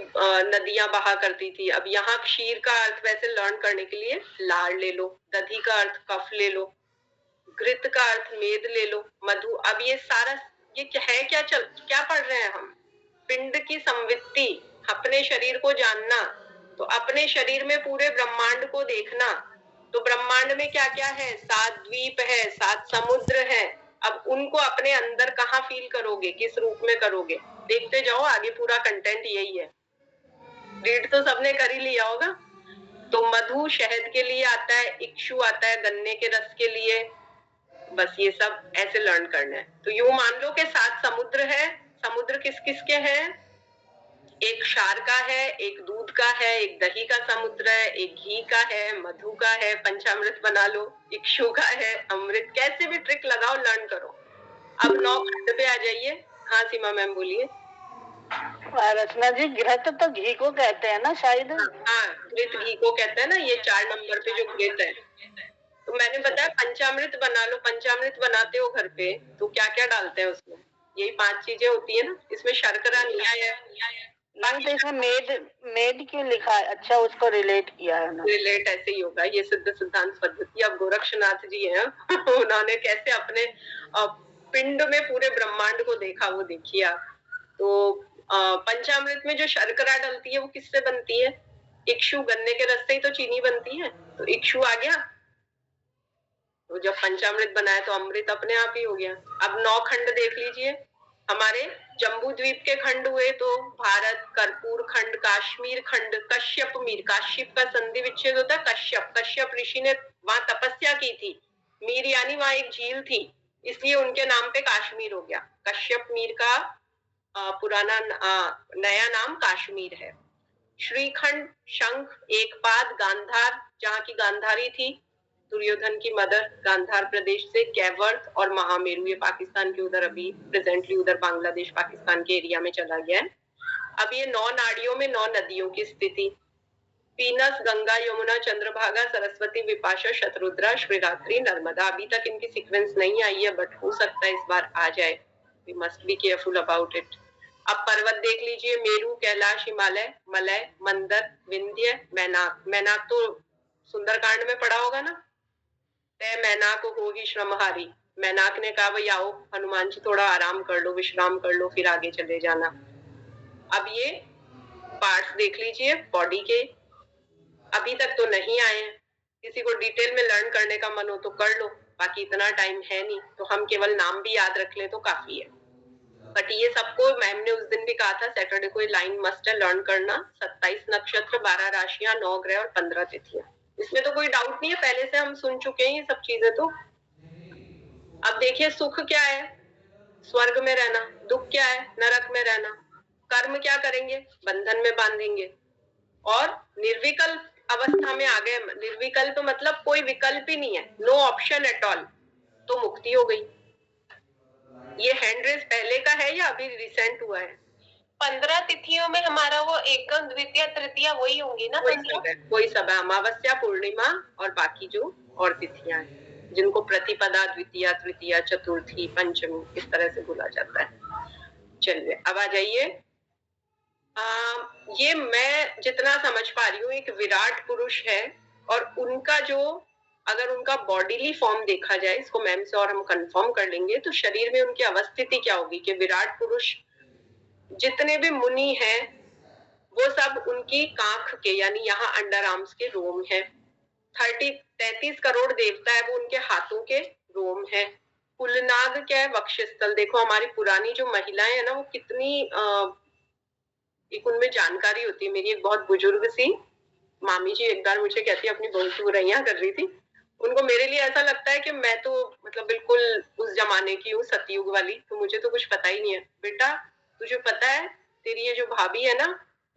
नदियां बहा करती थी। अब यहाँ क्षीर का अर्थ वैसे लर्न करने के लिए लाड़ ले लो, दधी का अर्थ कफ ले लो, घृत का अर्थ मेद ले लो, मधु। अब ये सारा ये है क्या पढ़ रहे हैं हम? पिंड की संवित्ति, अपने शरीर को जानना। तो अपने शरीर में पूरे ब्रह्मांड को देखना। तो ब्रह्मांड में क्या क्या है? 7 द्वीप है, 7 समुद्र है। अब उनको अपने अंदर कहाँ फील करोगे, किस रूप में करोगे? देखते जाओ, आगे पूरा कंटेंट यही है। रीड तो सबने कर ही लिया होगा। तो मधु शहद के लिए आता है, इक्षु आता है गन्ने के रस के लिए। बस ये सब ऐसे लर्न करना है। तो यूं मान लो कि 7 समुद्र है। समुद्र किस किस के हैं? एक क्षार का है, एक दूध का है, एक दही का समुद्र है, एक घी का है, मधु का है, पंचामृत बना लो, इक्षु का है, अमृत। कैसे भी ट्रिक लगाओ, लर्न करो। अब 9 खंड पे आ जाइए। हाँ सीमा मैम बोलिए। रचना जी, घृत तो घी को कहते हैं ना शायद? हाँ, घृत घी को कहते हैं ना। ये 4 नंबर पे जो घृत है। तो मैंने बताया पंचामृत बना लो। पंचामृत बनाते हो घर पे तो क्या क्या डालते हैं उसमें? यही 5 चीजें होती है ना। इसमें शर्करा नहीं है। तो इसमें मेड क्यों लिखा है? अच्छा, उसको रिलेट किया है ना। रिलेट ऐसे ही होगा। ये सिद्ध सिद्धांत पद्धति। अब गोरक्षनाथ जी हैं, उन्होंने कैसे अपने पिंड में पूरे ब्रह्मांड को देखा, वो देखिए आप। तो पंचामृत में जो शर्करा डलती है वो किससे बनती है? इक्षु, गन्ने के रस से ही तो चीनी बनती है। तो इक्षु आ गया। तो जब पंचामृत बनाया तो अमृत अपने आप ही हो गया। अब 9 खंड देख लीजिए। हमारे जम्बू द्वीप के खंड हुए तो भारत, कर्पूर खंड, कश्मीर खंड, कश्यप मीर, काश्यप का संधि विच्छेद होता है कश्यप, कश्यप ऋषि ने वहां तपस्या की थी, मीर यानी वहां एक झील थी, इसलिए उनके नाम पे कश्मीर हो गया। कश्यप मीर का पुराना नया नाम कश्मीर है। श्रीखंड, शंख, एकपाद, गांधार, जहाँ की गांधारी थी दुर्योधन की मदर, गांधार प्रदेश से, कैवर्त और महामेरु, ये पाकिस्तान के उधर, अभी प्रेजेंटली उधर बांग्लादेश पाकिस्तान के एरिया में चला गया है। अब ये 9 नाड़ियों में 9 नदियों की स्थिति, पीनस, गंगा, यमुना, चंद्रभागा, सरस्वती, विपाशा, शतरुद्रा, श्रीरात्रि, नर्मदा। अभी तक इनकी सीक्वेंस नहीं आई है, बट हो सकता है इस बार आ जाए। We must be careful about it. अब पर्वत देख लीजिए, मेरू, कैलाश, हिमालय, मलय, मंदर, विंध्य, मैनाक। मैनाक तो सुंदरकांड में पढ़ा होगा ना, तय मैनाक हो ही श्रमहारी। मैनाक ने कहा भाई आओ हनुमान जी थोड़ा आराम कर लो, विश्राम कर लो, फिर आगे चले जाना। अब ये पार्ट्स देख लीजिए बॉडी के, अभी तक तो नहीं आए हैं, किसी को डिटेल में लर्न करने का मन हो तो कर लो, बाकी इतना टाइम है नहीं, तो हम केवल नाम भी याद रख ले तो काफी है। बट ये सबको मैम ने उस दिन भी कहा था सैटरडे को ये लाइन मस्ट है लर्न करना। 27 नक्षत्र, 12 राशियां, 9 ग्रह और 15 तिथियां, इसमें तो कोई डाउट नहीं है, पहले से हम सुन चुके हैं ये सब चीजें। तो अब देखिए सुख क्या है, स्वर्ग में रहना, दुख क्या है, नरक में रहना, कर्म क्या करेंगे, बंधन में बांधेंगे, और निर्विकल्प अवस्था में आ गए। निर्विकल्प मतलब कोई विकल्प ही नहीं है, नो ऑप्शन एट ऑल, तो मुक्ति हो गई। ये हैंड रेस पहले का है या अभी रिसेंट हुआ है? 15 तिथियों में हमारा वो एकम, द्वितीय, तृतीया वही होंगी ना? वही सब है, अमावस्या, पूर्णिमा और बाकी जो और तिथियां हैं, जिनको प्रतिपदा, द्वितीया, तृतीया, चतुर्थी, पंचमी इस तरह से बोला जाता है। चलिए अब आ जाइए। ये मैं जितना समझ पा रही हूँ एक विराट पुरुष है, और उनका जो अगर उनका बॉडीली फॉर्म देखा जाए, इसको मैम से और हम कंफर्म कर लेंगे, तो शरीर में उनकी अवस्थिति क्या होगी कि विराट पुरुष जितने भी मुनि हैं वो सब उनकी कांख के यानी यहाँ अंडर आर्म्स के रोम है। 33 करोड़ देवता है वो उनके हाथों के रोम है। कुलनाग क्या है? वक्षस्थल। देखो हमारी पुरानी जो महिलाएं है ना वो कितनी एक उनमें जानकारी होती है। मेरी एक बहुत बुजुर्ग सी मामी जी एक बार मुझे कहती है, अपनी बहुत सी बुराइयां कर रही थी, उनको मेरे लिए ऐसा लगता है कि मैं तो मतलब बिल्कुल उस जमाने की हूँ, सतयुग वाली, तो मुझे तो कुछ पता ही नहीं है। बेटा तुझे पता है तेरी ये जो भाभी है ना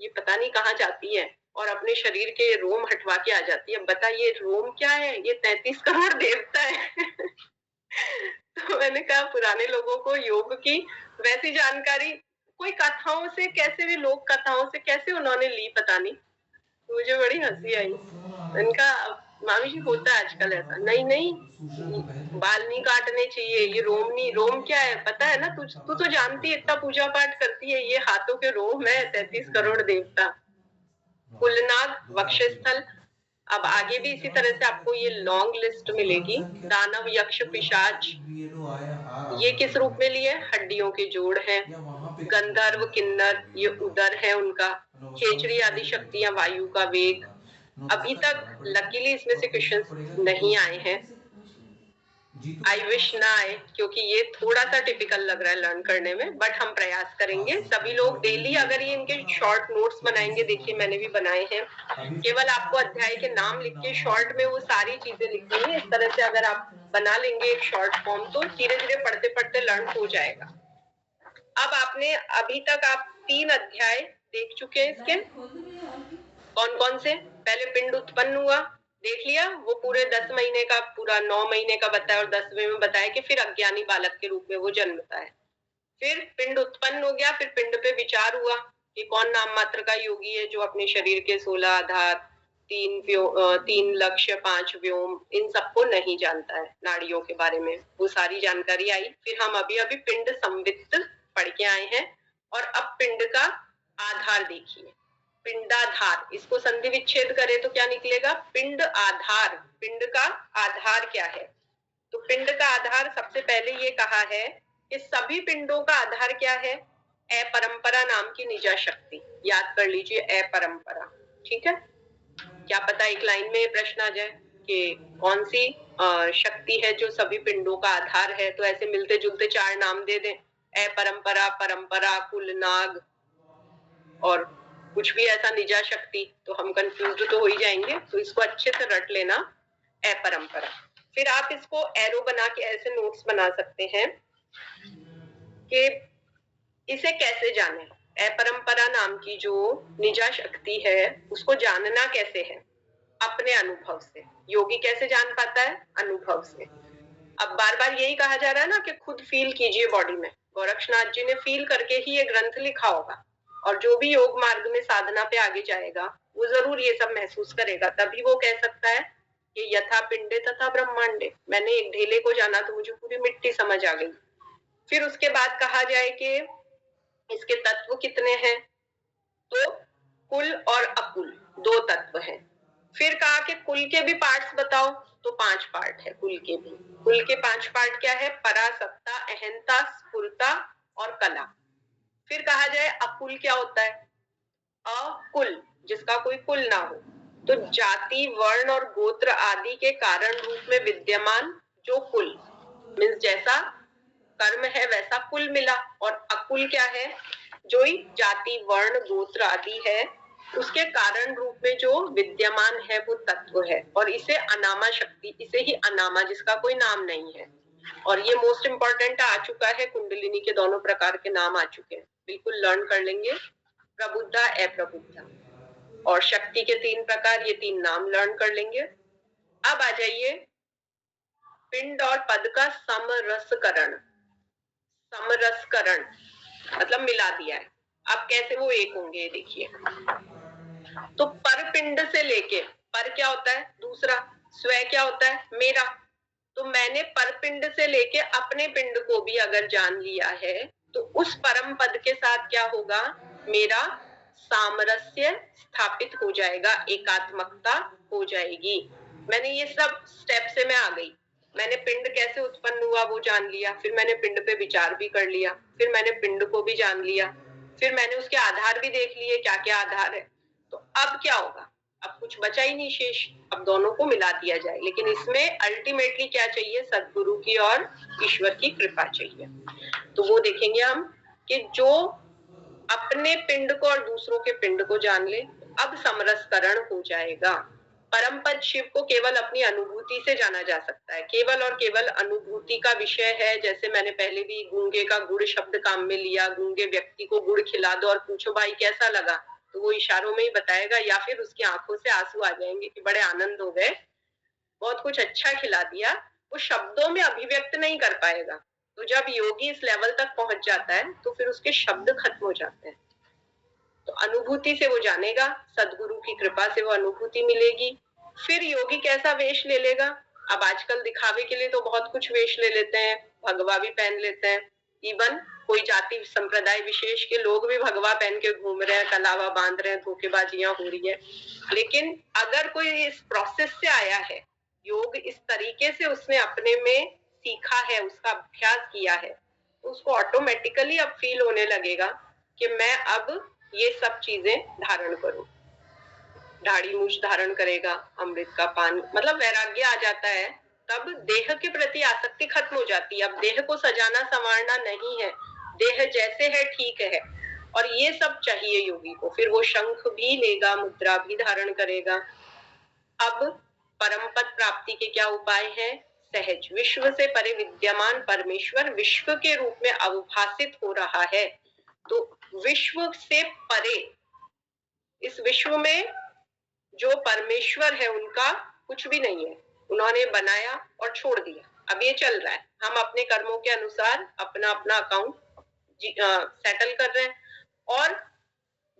ये पता नहीं कहाँ जाती है और अपने शरीर के रोम हटवा के आ जाती है, बता ये रोम क्या है? ये 33 करोड़ देवता है। तो मैंने कहा पुराने लोगों को योग की वैसी जानकारी कोई कथाओं से कैसे भी, लोक कथाओं से कैसे उन्होंने ली पता नहीं, मुझे बड़ी हंसी आई। इनका मामी जी होता है आजकल ऐसा, नहीं नहीं बाल नहीं काटने चाहिए, ये रोम नहीं, रोम क्या है पता है ना? तू तो जानती है, इतना पूजा पाठ करती है, ये हाथों के रोम है 33 करोड़ देवता। कुलनाग, वक्षस्थल। अब आगे भी इसी तरह से आपको ये लॉन्ग लिस्ट मिलेगी। दानव, यक्ष, पिशाच, ये किस रूप में लिए? हड्डियों के जोड़ हैं। गंधर्व, किन्नर, ये उदर है उनका। खेचड़ी आदि शक्तियां, वायु का वेग। अभी तक लकीली इसमें से क्वेश्चंस नहीं आए हैं, आई विश ना आए, क्योंकि ये थोड़ा सा टिपिकल लग रहा है लर्न करने में, बट हम प्रयास करेंगे। सभी लोग डेली अगर ये इनके शॉर्ट नोट्स बनाएंगे, देखिए मैंने भी बनाए हैं, केवल आपको अध्याय के नाम लिख के शॉर्ट में वो सारी चीजें लिखनी है। इस तरह से अगर आप बना लेंगे एक शॉर्ट फॉर्म तो धीरे धीरे पढ़ते पढ़ते लर्न हो जाएगा। अब आपने अभी तक आप 3 अध्याय देख चुके हैं इसके। कौन कौन से? पहले पिंड उत्पन्न हुआ, देख लिया, वो पूरे 10 महीने का, पूरा 9 महीने का बताया, और 10वें में बताया कि फिर अज्ञानी बालक के रूप में वो जन्मता है। फिर पिंड उत्पन्न हो गया, फिर पिंड पे विचार हुआ कि कौन नाम मात्र का योगी है जो अपने शरीर के 16 आधार, 3 लक्ष्य, 5 व्योम, इन सबको नहीं जानता है, नाड़ियों के बारे में वो सारी जानकारी आई। फिर हम अभी अभी पिंड संवित्त पढ़ के आए हैं, और अब पिंड का आधार देखिए, पिंडाधार। इसको संधि विच्छेद करें तो क्या निकलेगा? पिंड आधार। पिंड का आधार क्या है? तो पिंड का आधार सबसे पहले ये कहा है कि सभी पिंडों का आधार क्या है? अपरंपरा नाम की निजा शक्ति। याद कर लीजिए, अपरंपरा। ठीक है, क्या पता एक लाइन में प्रश्न आ जाए कि कौन सी शक्ति है जो सभी पिंडों का आधार है, तो ऐसे मिलते जुलते 4 नाम दे दें अपरंपरा, परंपरा, कुल, नाग और कुछ भी ऐसा निजा शक्ति, तो हम कंफ्यूज तो हो ही जाएंगे। तो इसको अच्छे से रट लेना, अपरंपरा। फिर आप इसको एरो बना के ऐसे नोट्स बना सकते हैं कि इसे कैसे जाने। अपरंपरा नाम की जो निजा शक्ति है उसको जानना कैसे है? अपने अनुभव से। योगी कैसे जान पाता है? अनुभव से। अब बार बार यही कहा जा रहा है ना कि खुद फील कीजिए बॉडी में। गोरक्षनाथ जी ने फील करके ही ये ग्रंथ लिखा होगा, और जो भी योग मार्ग में साधना पे आगे जाएगा वो जरूर ये सब महसूस करेगा, तभी वो कह सकता है कि यथा पिंडे तथा ब्रह्मांडे। मैंने एक ढेले को जाना तो मुझे पूरी मिट्टी समझ आ गई। फिर उसके बाद कहा जाए कि इसके तत्व कितने हैं, तो कुल और अकुल 2 तत्व हैं। फिर कहा कि कुल के भी पार्ट्स बताओ, तो 5 पार्ट है कुल के भी। कुल के 5 पार्ट क्या है? परासत्ता, अहंता, स्फुरता और कला। फिर कहा जाए अकुल क्या होता है? अकुल, जिसका कोई कुल ना हो, तो जाति, वर्ण और गोत्र आदि के कारण रूप में विद्यमान जो कुल, मीन्स जैसा कर्म है वैसा कुल मिला। और अकुल क्या है? जो ही जाति, वर्ण, गोत्र आदि है उसके कारण रूप में जो विद्यमान है वो तत्व है, और इसे अनामा शक्ति, इसे ही अनामा, जिसका कोई नाम नहीं है। और ये मोस्ट इंपॉर्टेंट आ चुका है, कुंडलिनी के दोनों प्रकार के नाम आ चुके हैं, बिल्कुल लर्न कर लेंगे। प्रबुद्धा, अप्रबुद्धा, और शक्ति के 3 प्रकार, ये 3 नाम लर्न कर लेंगे। अब आ जाइए पिंड और पद का समरसकरण। समरसकरण मतलब मिला दिया है। अब कैसे वो एक होंगे देखिए। तो पर पिंड से लेके, पर क्या होता है? दूसरा। स्व क्या होता है? मेरा। तो मैंने पर पिंड से लेके अपने पिंड को भी अगर जान लिया है तो उस परम पद के साथ क्या होगा? मेरा सामरस्य स्थापित हो जाएगा, एकात्मकता हो जाएगी। मैंने ये सब स्टेप से मैं आ गई। मैंने पिंड कैसे उत्पन्न हुआ वो जान लिया, फिर मैंने पिंड पे विचार भी कर लिया, फिर मैंने पिंड को भी जान लिया, फिर मैंने उसके आधार भी देख लिए क्या क्या आधार है। तो अब क्या होगा? अब कुछ बचा ही नहीं शेष, अब दोनों को मिला दिया जाए। लेकिन इसमें अल्टीमेटली क्या चाहिए? सद्गुरु की और ईश्वर की कृपा चाहिए। तो वो देखेंगे हम कि जो अपने पिंड को और दूसरों के पिंड को जान ले, अब समरसकरण हो जाएगा। परम पद शिव को केवल अपनी अनुभूति से जाना जा सकता है, केवल और केवल अनुभूति का विषय है। जैसे मैंने पहले भी गूंगे का गुड़ शब्द काम में लिया, गूंगे व्यक्ति को गुड़ खिला दो और पूछो भाई कैसा लगा, तो वो इशारों में ही बताएगा, या फिर उसकी आंखों से आंसू आ जाएंगे कि बड़े आनंद हो गए, बहुत कुछ अच्छा खिला दिया। वो शब्दों में अभिव्यक्त नहीं कर पाएगा। तो जब योगी इस लेवल तक पहुंच जाता है तो फिर उसके शब्द खत्म हो जाते हैं। तो अनुभूति से वो जानेगा, सदगुरु की कृपा से वो अनुभूति मिलेगी। फिर योगी कैसा वेश ले लेगा? अब आजकल दिखावे के लिए तो बहुत कुछ वेश ले लेते हैं, भगवा भी पहन लेते हैं। इवन कोई जाति संप्रदाय विशेष के लोग भी भगवा पहन के घूम रहे हैं, कलावा बांध रहे हैं, धोखेबाजियां हो रही है। लेकिन अगर कोई इस प्रोसेस से आया है, योग इस तरीके से उसने अपने में सीखा है, उसका अभ्यास किया है, तो उसको ऑटोमेटिकली अब फील होने लगेगा कि मैं अब ये सब चीजें धारण करूं। दाढ़ी मूछ धारण करेगा, अमृत का पान, मतलब वैराग्य आ जाता है। तब देह के प्रति आसक्ति खत्म हो जाती है। अब देह को सजाना संवारना नहीं है, देह जैसे है ठीक है, और ये सब चाहिए योगी को। फिर वो शंख भी लेगा, मुद्रा भी धारण करेगा। अब परम पद प्राप्ति के क्या उपाय हैं? सहज, विश्व से परे विद्यमान परमेश्वर विश्व के रूप में अवभासित हो रहा है। तो विश्व से परे, इस विश्व में जो परमेश्वर है उनका कुछ भी नहीं है, उन्होंने बनाया और छोड़ दिया। अब ये चल रहा है, हम अपने कर्मों के अनुसार अपना अपना अकाउंट सेटल कर रहे हैं, और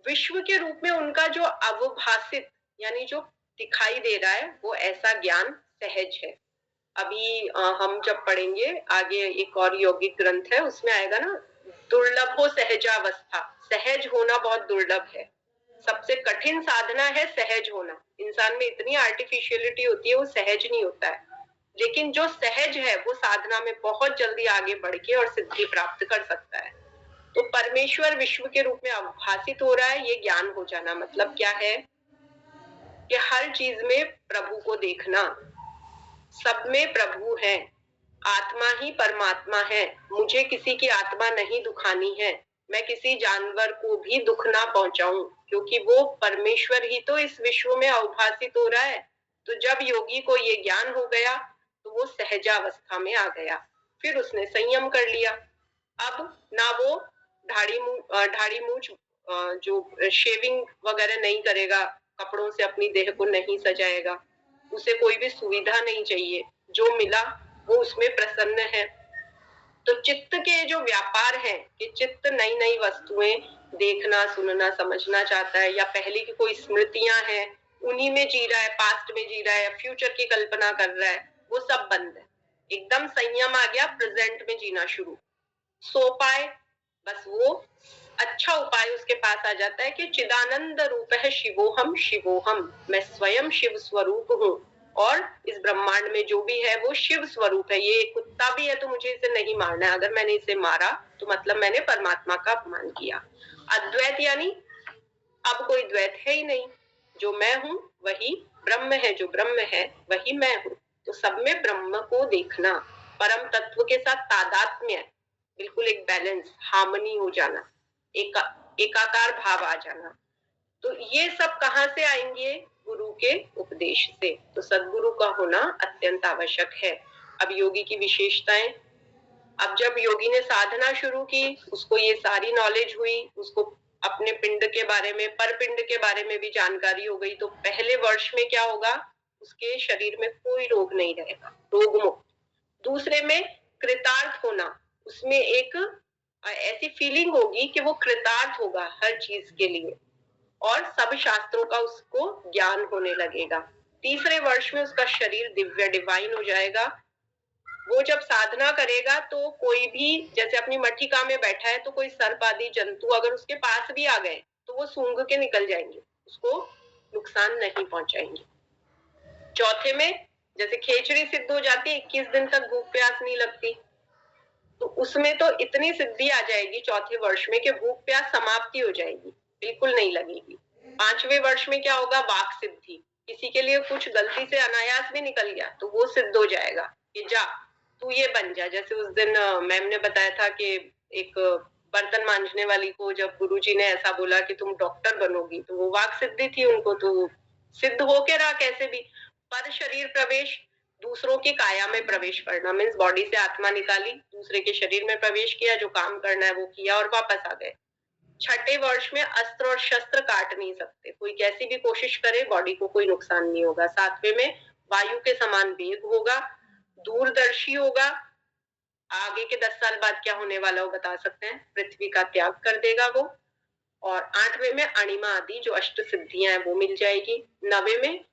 विश्व के रूप में उनका जो अवभासित यानी जो दिखाई दे रहा है वो ऐसा ज्ञान सहज है। अभी हम जब पढ़ेंगे आगे एक और यौगिक ग्रंथ है, उसमें आएगा ना, दुर्लभ हो सहजावस्था। सहज होना बहुत दुर्लभ है, सबसे कठिन साधना है सहज होना। इंसान में इतनी आर्टिफिशियलिटी होती है, वो सहज नहीं होता है। लेकिन जो सहज है वो साधना में बहुत जल्दी आगे बढ़ के और सिद्धि प्राप्त कर सकता है। तो परमेश्वर विश्व के रूप में अवभासित हो रहा है, ये ज्ञान हो जाना। मतलब क्या है कि हर चीज में प्रभु को देखना, सब में प्रभु है, आत्मा ही परमात्मा है, मुझे किसी की आत्मा नहीं दुखानी है, मैं किसी जानवर को भी दुख ना पहुंचाऊं, क्योंकि वो परमेश्वर ही तो इस विश्व में अवभासित हो रहा है। तो जब योगी को ये ज्ञान हो गया तो वो सहजावस्था में आ गया, फिर उसने संयम कर लिया। अब ना वो ढाड़ी मूछ जो शेविंग वगैरह नहीं करेगा, कपड़ों से अपनी देह को नहीं सजाएगा, उसे कोई भी सुविधा नहीं चाहिए, जो मिला वो उसमें प्रसन्न है। तो चित्त के जो व्यापार है कि चित्त नई नई वस्तुएं देखना, सुनना, समझना चाहता है, या पहले की कोई स्मृतियां हैं उन्हीं में जी रहा है, पास्ट में जी रहा है, फ्यूचर की कल्पना कर रहा है, वो सब बंद है। एकदम संयम आ गया, प्रेजेंट में जीना शुरू। सो पाए, बस वो अच्छा उपाय उसके पास आ जाता है कि चिदानंद रूप है शिवोहम शिवोहम, मैं स्वयं शिव स्वरूप हूँ और इस ब्रह्मांड में जो भी है वो शिव स्वरूप है। ये कुत्ता भी है तो मुझे इसे नहीं मारना है, अगर मैंने इसे मारा तो मतलब मैंने परमात्मा का अपमान किया। अद्वैत यानी अब कोई द्वैत है ही नहीं, जो मैं हूँ वही ब्रह्म है, जो ब्रह्म है वही मैं हूँ। तो सब में ब्रह्म को देखना, परम तत्व के साथ तादात्म्य, बिल्कुल एक बैलेंस, हार्मनी हो जाना, एकाकार भाव आ जाना। तो ये सब कहाँ से आएंगे? गुरु के उपदेश से। तो सद्गुरु का होना अत्यंत आवश्यक है। अब योगी की विशेषताएं, अब जब योगी ने साधना शुरू की, उसको ये सारी नॉलेज हुई, उसको अपने पिंड के बारे में, पर पिंड के बारे में भी जानकारी हो गई, तो पहले वर्ष में क्या होगा? उसके शरीर में कोई रोग नहीं रहेगा, रोग मुक्त। दूसरे में कृतार्थ होना, उसमें एक ऐसी फीलिंग होगी कि वो कृतार्थ होगा हर चीज के लिए, और सब शास्त्रों का उसको ज्ञान होने लगेगा। तीसरे वर्ष में उसका शरीर दिव्य डिवाइन हो जाएगा। वो जब साधना करेगा तो कोई भी, जैसे अपनी मठिका में बैठा है तो कोई सर्प आदि जंतु अगर उसके पास भी आ गए तो वो सूंघ के निकल जाएंगे, उसको नुकसान नहीं पहुंचाएंगे। चौथे में जैसे खेचड़ी सिद्ध हो जाती है, 21 दिन तक भूख प्यास नहीं लगती, तो उसमें तो इतनी सिद्धि आ जाएगी चौथे वर्ष में कि भूख प्यास समाप्ति हो जाएगी, बिल्कुल नहीं लगेगी। पांचवें वर्ष में क्या होगा? वाक सिद्धि, किसी के लिए कुछ गलती से अनायास भी निकल गया तो वो सिद्ध हो जाएगा कि जा तू ये बन जा। जैसे उस दिन मैम ने बताया था कि एक बर्तन मांजने वाली को जब गुरुजी ने ऐसा बोला कि तुम डॉक्टर बनोगी, तो वो वाक सिद्धि थी उनको, तो सिद्ध होके रहा कैसे भी। पर शरीर प्रवेश, दूसरों की काया में प्रवेश करना, मीन्स बॉडी से आत्मा निकाली, दूसरे के शरीर में प्रवेश किया, जो काम करना है वो किया और वापस आ गए। छठे वर्ष में अस्त्र और शस्त्र काट नहीं सकते, कोई कैसी भी कोशिश करे बॉडी को कोई नुकसान नहीं होगा। सातवें में वायु के समान वेग होगा, दूरदर्शी होगा, आगे के 10 साल बाद क्या होने वाला वो बता सकते हैं, पृथ्वी का त्याग कर देगा वो। और आठवें में अणिमा आदि जो अष्ट सिद्धियां हैं वो मिल जाएगी। नवे में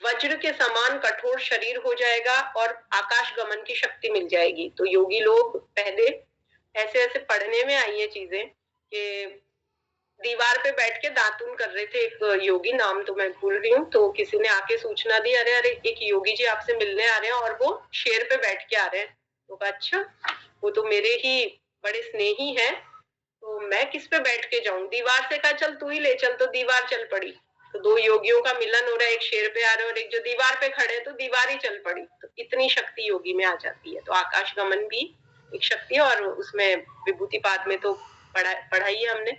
वज्र के समान कठोर शरीर हो जाएगा और आकाश गमन की शक्ति मिल जाएगी। तो योगी लोग पहले ऐसे ऐसे पढ़ने में आई ये चीजें कि दीवार पे बैठ के दातुन कर रहे थे, एक योगी, नाम तो मैं भूल रही हूँ, तो किसी ने आके सूचना दी, अरे अरे एक योगी जी आपसे मिलने आ रहे हैं और वो शेर पे बैठ के आ रहे हैं। तो अच्छा, वो तो मेरे ही बड़े स्नेही हैं, तो मैं किस पे बैठ के जाऊं? दीवार से कहा चल तू ही ले चल, तो दीवार चल पड़ी। तो दो योगियों का मिलन हो रहा है, एक शेर पे आ रहे और एक जो दीवार पे खड़े, तो दीवार ही चल पड़ी। तो इतनी शक्ति योगी में आ जाती है। तो आकाश गमन भी एक शक्ति है, और उसमें विभूतिपाद में तो पढ़ाई है हमने।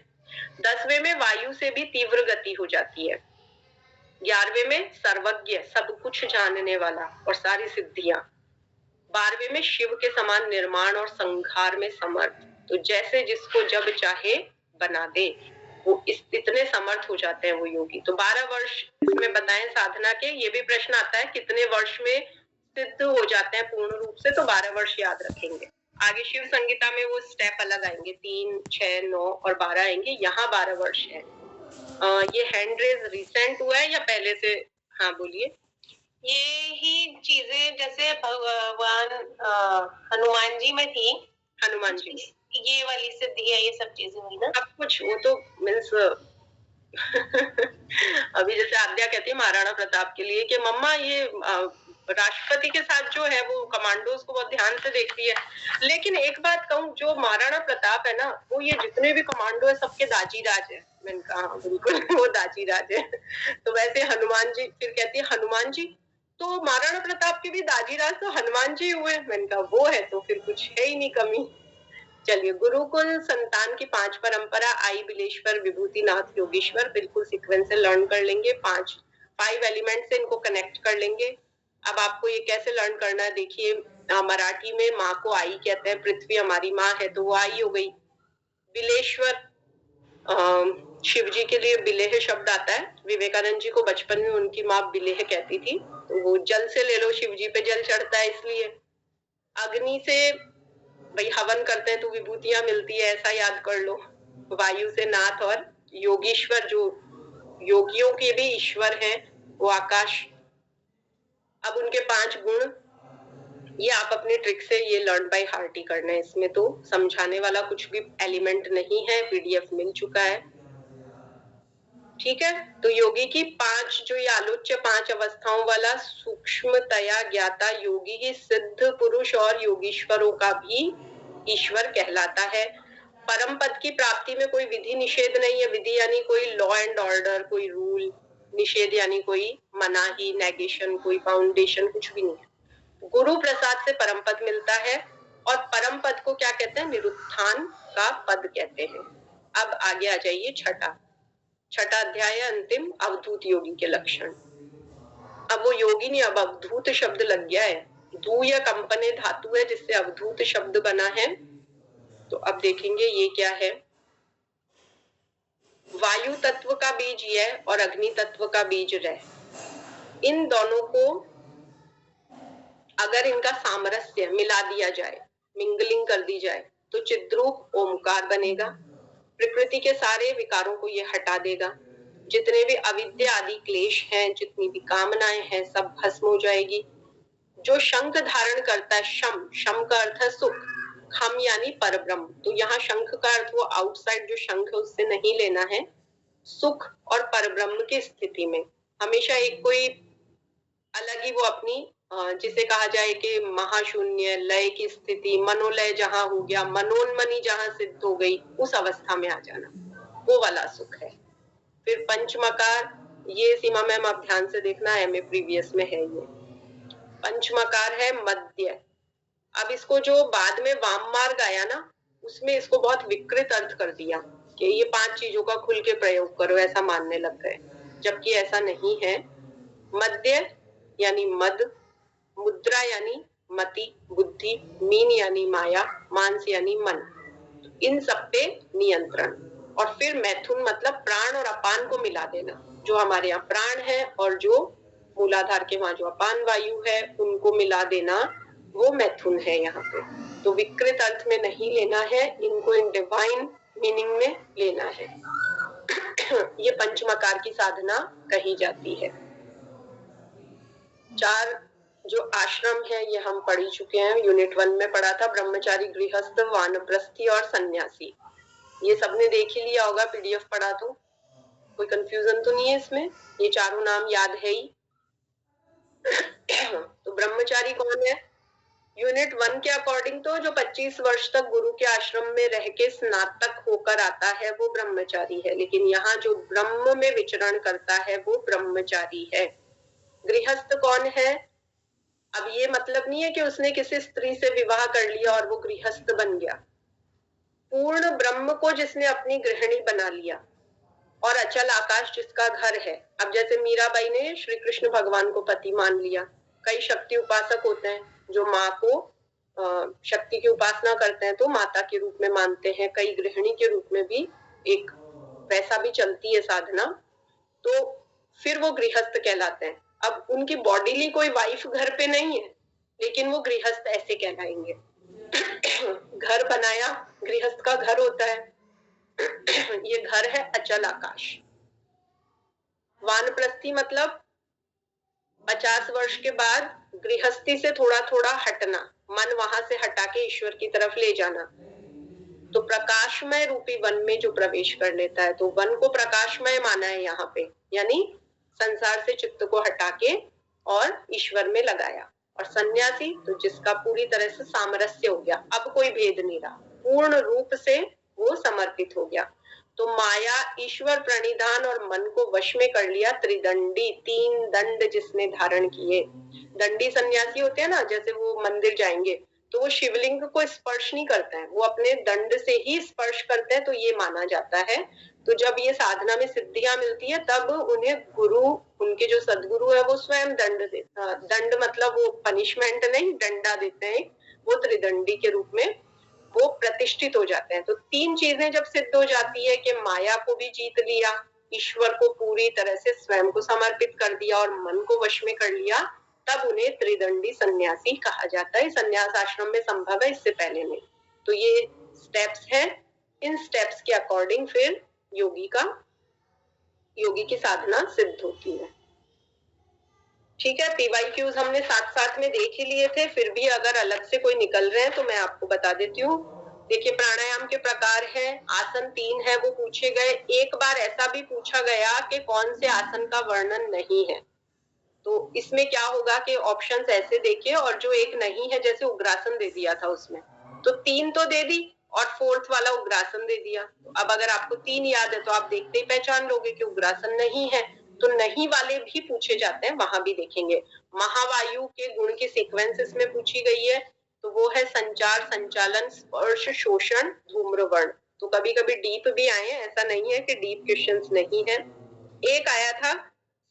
10वें में वायु से भी तीव्र गति हो जाती है। 11वें में सर्वज्ञ, सब कुछ जानने वाला और सारी सिद्धियां। 12वें में शिव के समान निर्माण और संहार में समर्थ, तो जैसे जिसको जब चाहे बना दे, वो इतने समर्थ हो जाते हैं वो योगी। तो 12 वर्ष इसमें बताएं साधना के। ये भी प्रश्न आता है कितने वर्ष में सिद्ध हो जाते हैं पूर्ण रूप से, तो 12 वर्ष याद रखेंगे। आगे शिव संगीता में वो स्टेप अलग आएंगे, 3, 6, 9 और 12 आएंगे। यहाँ 12 वर्ष है। ये हैंड रेज रिसेंट हुआ है या पहले से? हाँ बोलिए। ये ही चीजें जैसे भगवान हनुमान जी में थी, हनुमान जी ये वाली सिद्धि है, ये सब चीजें हुई ना। अब कुछ वो तो मीन्स अभी जैसे आद्या कहती है महाराणा प्रताप के लिए कि मम्मा ये राष्ट्रपति के साथ जो है वो कमांडोज को बहुत ध्यान से देखती है। लेकिन एक बात कहूँ, जो महाराणा प्रताप है ना, वो ये जितने भी कमांडो है सबके दाजी राज है। मैंने कहा बिल्कुल वो दाजी राज है। तो वैसे हनुमान जी, फिर कहती है हनुमान जी तो महाराणा प्रताप के भी दाजीराज तो हनुमान जी हुए। मैंने कहा वो है तो फिर कुछ है ही नहीं कमी। चलिए, गुरुकुल संतान की 5 परंपरा, आई बिलेश्वर, विभूतिनाथ, योगेश्वर, बिल्कुल सीक्वेंस से लर्न कर लेंगे। 5 एलिमेंट से इनको कनेक्ट कर लेंगे। अब आपको ये कैसे लर्न करना है देखिए, मराठी में माँ को आई कहते हैं, पृथ्वी हमारी माँ है तो वो आई हो गई। बिलेश्वर, शिव जी के लिए बिलेह शब्द आता है। विवेकानंद जी को बचपन में उनकी माँ बिलेह कहती थी, तो वो जल से ले लो, शिव जी पे जल चढ़ता है इसलिए। अग्नि से भाई हवन करते हैं तो विभूतियां मिलती है, ऐसा याद कर लो। वायु से नाथ, और योगीश्वर जो योगियों के भी ईश्वर हैं वो आकाश। अब उनके 5 गुण, ये आप अपने ट्रिक से ये लर्न बाय हार्ट ही करना है। इसमें तो समझाने वाला कुछ भी एलिमेंट नहीं है, पीडीएफ मिल चुका है। ठीक है, तो योगी की 5 जो ये आलोच्य 5 अवस्थाओं वाला सूक्ष्मतया ज्ञाता योगी ही सिद्ध पुरुष और योगीश्वरों का भी ईश्वर कहलाता है। परम पद की प्राप्ति में कोई विधि निषेध नहीं है। विधि यानी कोई लॉ एंड ऑर्डर, कोई रूल। निषेध यानी कोई मनाही, नेगेशन, कोई फाउंडेशन, कुछ भी नहीं है। गुरु प्रसाद से परम पद मिलता है, और परम पद को क्या कहते हैं? निरुत्थान का पद कहते हैं। अब आगे आ जाइए, छठा अध्याय, अंतिम, अवधूत योगी के लक्षण। अब वो योगी नहीं, अब अवधूत शब्द लग गया है। धू या कंपने धातु है जिससे अवधूत शब्द बना है। तो अब देखेंगे ये क्या है। वायु तत्व का बीज ये और अग्नि तत्व का बीज रह। इन दोनों को अगर इनका सामरस्य मिला दिया जाए, मिंगलिंग कर दी जाए, तो चिद्रूप ओमकार बनेगा। प्रकृति के सारे विकारों को ये हटा देगा। जितने भी अविद्या आदि क्लेश हैं, जितनी भी कामनाएं हैं, सब भस्म हो जाएगी। जो शंख धारण करता है, शम का अर्थ है सुख, खम यानी परब्रह्म। तो यहाँ शंख का अर्थ वो आउटसाइड जो शंख है उससे नहीं लेना है। सुख और परब्रह्म की स्थिति में हमेशा एक कोई अलग ही वो अपनी, जिसे कहा जाए कि महाशून्य लय की स्थिति, मनोलय जहां हो गया, मनोन्मनी जहां सिद्ध हो गई, उस अवस्था में आ जाना, वो वाला सुख है। फिर पंचमकार, ये सीमा मैम आप ध्यान से देखना, एमए प्रीवियस में है ये। पंचमकार है मध्य। अब इसको जो बाद में वाम मार्ग आया ना, उसमें इसको बहुत विकृत अर्थ कर दिया कि ये 5 चीजों का खुल के प्रयोग करो, ऐसा मानने लग गए, जबकि ऐसा नहीं है। मध्य यानी मद, मुद्रा यानी मति, बुद्धि, मीन यानी माया, मानस यानी मन, इन सब पे नियंत्रण। और फिर मैथुन मतलब प्राण और अपान को मिला देना। जो हमारे यहाँ प्राण है और जो मूलाधार के वहां जो अपान वायु है, उनको मिला देना, वो मैथुन है यहाँ पे। तो विकृत अर्थ में नहीं लेना है, इनको इन डिवाइन मीनिंग में लेना है। ये पंचमकार की साधना कही जाती है। 4 जो आश्रम है ये हम पढ़ चुके हैं, यूनिट 1 में पढ़ा था। ब्रह्मचारी, गृहस्थ, वानप्रस्थी और सन्यासी, ये सबने देख ही लिया होगा, पीडीएफ पढ़ा तो कोई कंफ्यूजन तो नहीं है इसमें, ये चारों नाम याद है ही। तो ब्रह्मचारी कौन है? यूनिट 1 के अकॉर्डिंग तो जो 25 वर्ष तक गुरु के आश्रम में रह के स्नातक होकर आता है वो ब्रह्मचारी है, लेकिन यहाँ जो ब्रह्म में विचरण करता है वो ब्रह्मचारी है। गृहस्थ कौन है? अब ये मतलब नहीं है कि उसने किसी स्त्री से विवाह कर लिया और वो गृहस्थ बन गया। पूर्ण ब्रह्म को जिसने अपनी गृहिणी बना लिया, और अचल आकाश जिसका घर है। अब जैसे मीराबाई ने श्री कृष्ण भगवान को पति मान लिया। कई शक्ति उपासक होते हैं जो माँ को शक्ति की उपासना करते हैं तो माता के रूप में मानते हैं, कई गृहिणी के रूप में भी एक वैसा भी चलती है साधना, तो फिर वो गृहस्थ कहलाते हैं। अब उनकी बॉडीली कोई वाइफ घर पे नहीं है, लेकिन वो गृहस्थ ऐसे कहलाएंगे। घर बनाया, गृहस्थ का घर होता है, ये घर है अचल आकाश। वानप्रस्थी मतलब 50 वर्ष के बाद गृहस्थी से थोड़ा थोड़ा हटना, मन वहां से हटा के ईश्वर की तरफ ले जाना। तो प्रकाशमय रूपी वन में जो प्रवेश कर लेता है, तो वन को प्रकाशमय माना है यहाँ पे, यानी संसार से चित्त को हटा के और ईश्वर में लगाया। और सन्यासी तो जिसका पूरी तरह से सामरस्य हो गया, अब कोई भेद नहीं रहा, पूर्ण रूप से वो समर्पित हो गया। तो माया, ईश्वर प्रणिधान और मन को वश में कर लिया त्रिदंडी, 3 दंड जिसने धारण किए। दंडी सन्यासी होते हैं ना, जैसे वो मंदिर जाएंगे तो वो शिवलिंग को स्पर्श नहीं करते हैं, वो अपने दंड से ही स्पर्श करते हैं, तो ये माना जाता है। तो जब ये साधना में सिद्धियां मिलती है तब उन्हें गुरु, उनके जो सदगुरु है वो स्वयं दंड मतलब वो पनिशमेंट नहीं, दंडा देते हैं, वो त्रिदंडी के रूप में वो प्रतिष्ठित हो जाते हैं। तो 3 चीजें जब सिद्ध हो जाती है कि माया को भी जीत लिया, ईश्वर को पूरी तरह से स्वयं को समर्पित कर दिया और मन को वश में कर लिया, तब उन्हें त्रिदंडी सन्यासी कहा जाता है। सन्यास आश्रम में संभव है, इससे पहले नहीं। तो ये स्टेप्स हैं, इन स्टेप्स के अकॉर्डिंग फिर योगी की साधना सिद्ध होती है। ठीक है, PYQs हमने साथ साथ में देख ही लिए थे, फिर भी अगर अलग से कोई निकल रहे हैं तो मैं आपको बता देती हूँ। देखिए, प्राणायाम के प्रकार है, आसन 3 है वो पूछे गए। एक बार ऐसा भी पूछा गया कि कौन से आसन का वर्णन नहीं है, तो इसमें क्या होगा कि ऑप्शंस ऐसे देखिए, और जो एक नहीं है, जैसे उग्रासन दे दिया था उसमें, तो 3 तो दे दी और 4th वाला उग्रासन दे दिया। अब अगर आपको 3 याद है तो आप देखते ही पहचान लोगे कि उग्रासन नहीं है, तो नहीं वाले भी पूछे जाते हैं, वहां भी देखेंगे। महावायु के गुण की सीक्वेंस इसमें पूछी गई है, तो वो है संचार, संचालन, स्पर्श, शोषण, धूम्रवर्ण। तो कभी कभी डीप भी आए हैं, ऐसा नहीं है कि डीप क्वेश्चंस नहीं है। एक आया था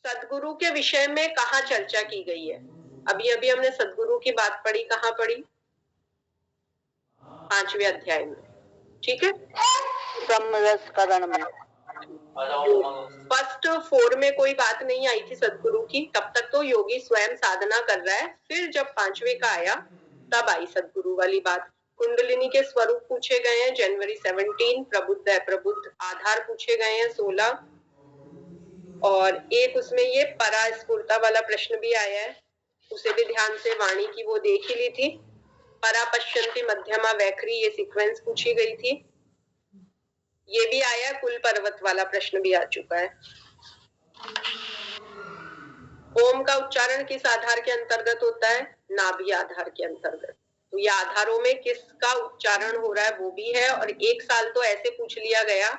सदगुरु के विषय में कहाँ चर्चा की गई है। अभी अभी हमने सदगुरु की बात पढ़ी, कहाँ पढ़ी? 5वें अध्याय में, ठीक है, समरसकरण में। फर्स्ट 4 में कोई बात नहीं आई थी सदगुरु की, तब तक तो योगी स्वयं साधना कर रहा है। फिर जब 5वें का आया तब आई सदगुरु वाली बात। कुंडलिनी के स्वरूप पूछे गए हैं, जनवरी 17, प्रबुद्ध अप्रबुद्ध आधार पूछे गए हैं 16, और एक उसमें ये परास्फुरता वाला प्रश्न भी आया है, उसे भी ध्यान से वाणी की वो देख ही ली थी। परा पश्यन्ति मध्यमा वैखरी, ये सीक्वेंस पूछी गई थी, ये भी आया। कुल पर्वत वाला प्रश्न भी आ चुका है। ओम का उच्चारण किस आधार के अंतर्गत होता है? नाभि आधार के अंतर्गत। तो ये आधारों में किसका उच्चारण हो रहा है वो भी है। और एक साल तो ऐसे पूछ लिया गया